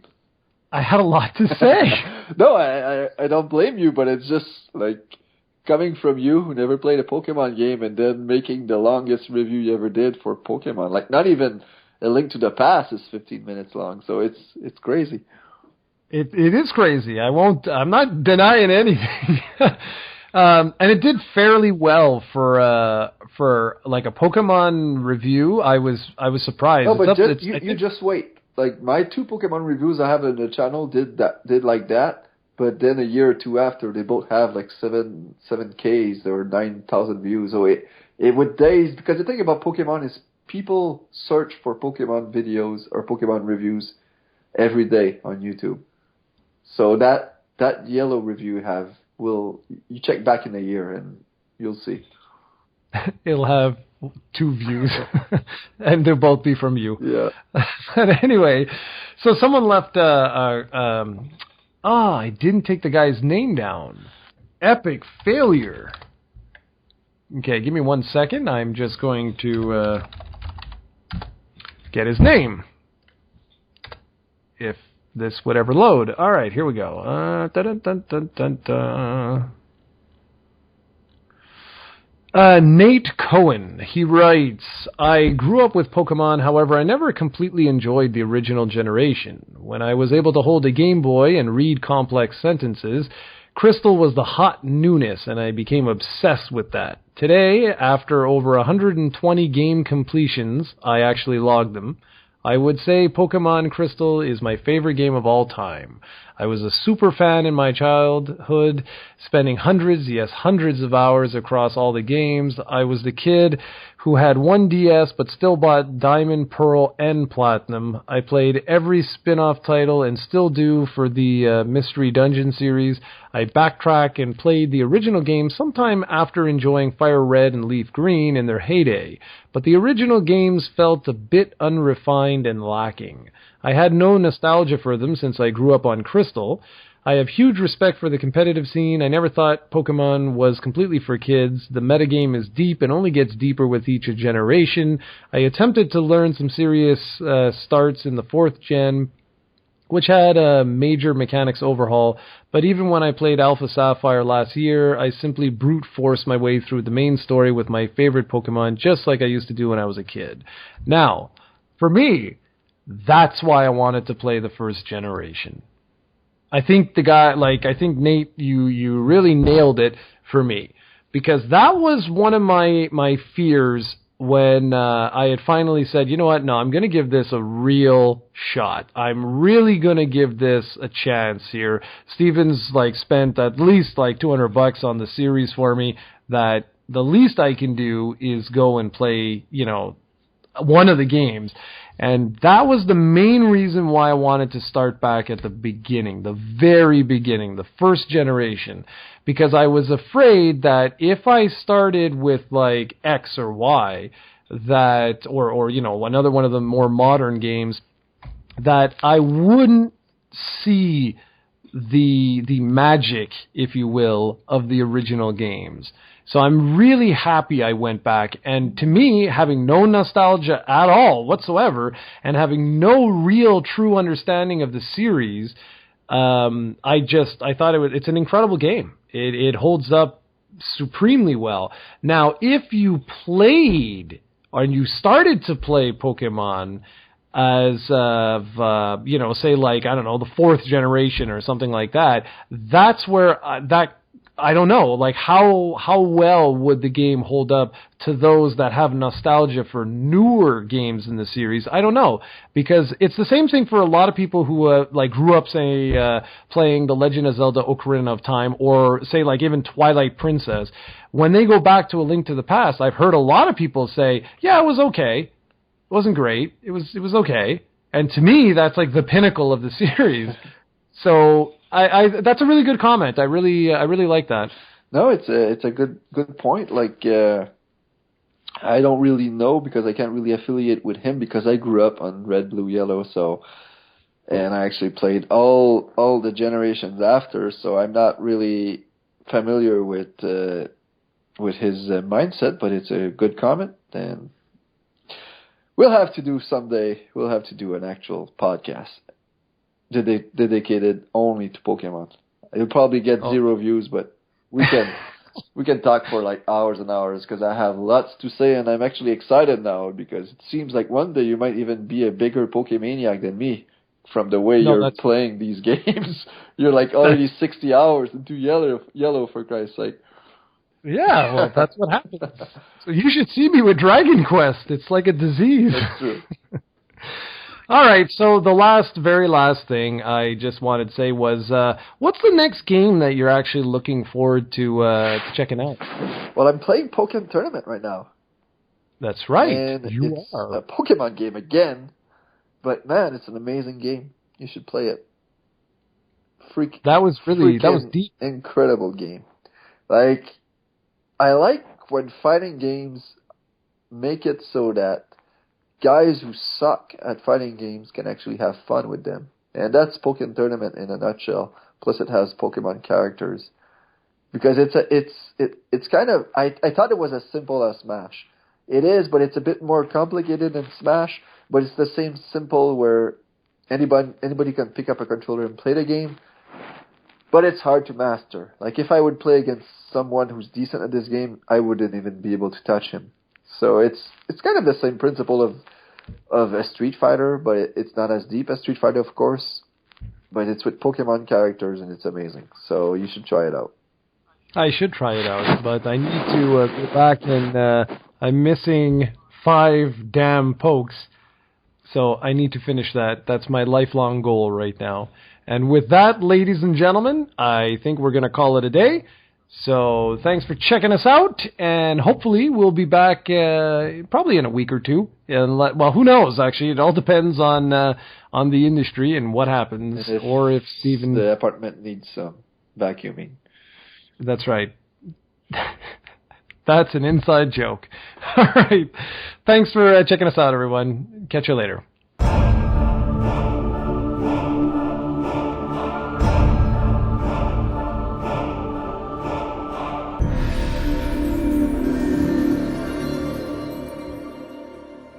I had a lot to say. No, I don't blame you, but it's just like coming from you who never played a Pokemon game and then making the longest review you ever did for Pokemon. Like, not even A Link to the Past is 15 minutes long, so it's crazy. It is crazy. I'm not denying anything. And it did fairly well for like a Pokemon review. I was surprised. No, but you just wait. Like my 2 Pokemon reviews I have on the channel did like that, but then a year or 2 after they both have like 7Ks or 9,000 views. So it would daze, because the thing about Pokemon is people search for Pokemon videos or Pokemon reviews every day on YouTube. So that Yellow review you check back in a year and you'll see. It'll have 2 views, and they'll both be from you. Yeah. But anyway, so someone left. I didn't take the guy's name down. Epic failure. Okay, give me 1 second. I'm just going to get his name. If this would ever load. All right, here we go. Nate Cohen, he writes, I grew up with Pokemon, however, I never completely enjoyed the original generation. When I was able to hold a Game Boy and read complex sentences, Crystal was the hot newness, and I became obsessed with that. Today, after over 120 game completions, I actually logged them, I would say Pokemon Crystal is my favorite game of all time. I was a super fan in my childhood, spending hundreds of hours across all the games. I was the kid who had 1 DS but still bought Diamond, Pearl, and Platinum. I played every spin-off title and still do for the Mystery Dungeon series. I backtrack and played the original game sometime after enjoying Fire Red and Leaf Green in their heyday, but the original games felt a bit unrefined and lacking. I had no nostalgia for them since I grew up on Crystal. I have huge respect for the competitive scene. I never thought Pokemon was completely for kids. The metagame is deep and only gets deeper with each generation. I attempted to learn some serious starts in the 4th gen, which had a major mechanics overhaul, but even when I played Alpha Sapphire last year, I simply brute forced my way through the main story with my favorite Pokemon, just like I used to do when I was a kid. Now, for me, that's why I wanted to play the 1st generation. I think Nate, you really nailed it for me, because that was one of my fears when I had finally said, you know what, no, I'm going to give this a real shot. I'm really going to give this a chance here. Steven's spent at least $200 on the series for me, that the least I can do is go and play, one of the games. And that was the main reason why I wanted to start back at the beginning, the very beginning, the 1st generation. Because I was afraid that if I started with X or Y, that, or another one of the more modern games, that I wouldn't see the magic, if you will, of the original games. So I'm really happy I went back, and to me, having no nostalgia at all whatsoever, and having no real true understanding of the series, I thought it's an incredible game. It holds up supremely well. Now, if you played, or you started to play Pokemon as of, say I don't know, the 4th generation or something like that, that's where that I don't know, like how well would the game hold up to those that have nostalgia for newer games in the series? I don't know, because it's the same thing for a lot of people who like grew up, say, playing The Legend of Zelda: Ocarina of Time, or say like even Twilight Princess. When they go back to A Link to the Past, I've heard a lot of people say, "Yeah, it was okay. It wasn't great. It was okay." And to me, that's like the pinnacle of the series. So I that's a really good comment. I really like that. No, it's a good point. Like I don't really know because I can't really affiliate with him because I grew up on Red, Blue, Yellow. So, and I actually played all the generations after. So I'm not really familiar with his mindset. But it's a good comment, and we'll have to do someday. We'll have to do an actual podcast dedicated only to Pokemon. It'll probably get 0 views, but we can talk for like hours and hours because I have lots to say, and I'm actually excited now because it seems like one day you might even be a bigger Pokemaniac than me from the way you're playing these games. You're like already 60 hours into yellow for Christ's sake. Yeah, well, that's what happens. So you should see me with Dragon Quest. It's like a disease. That's true. All right, so the very last thing I just wanted to say was, what's the next game that you're actually looking forward to checking out? Well, I'm playing Pokémon Tournament right now. That's right. And it's a Pokemon game again, but man, it's an amazing game. You should play it. That was deep. Incredible game. Like, I like when fighting games make it so that guys who suck at fighting games can actually have fun with them. And that's Pokemon Tournament in a nutshell. Plus it has Pokemon characters. Because it's kind of, I thought it was as simple as Smash. It is, but it's a bit more complicated than Smash, but it's the same simple where anybody can pick up a controller and play the game. But it's hard to master. Like if I would play against someone who's decent at this game, I wouldn't even be able to touch him. So it's kind of the same principle of a Street Fighter, but it's not as deep as Street Fighter, of course. But it's with Pokemon characters, and it's amazing. So you should try it out. I should try it out, but I need to go back and I'm missing 5 damn pokes. So I need to finish that. That's my lifelong goal right now. And with that, ladies and gentlemen, I think we're going to call it a day. So thanks for checking us out, and hopefully we'll be back probably in a week or two. And well, who knows? Actually, it all depends on the industry and what happens, or if Steven the apartment needs some vacuuming. That's right. That's an inside joke. All right. Thanks for checking us out, everyone. Catch you later.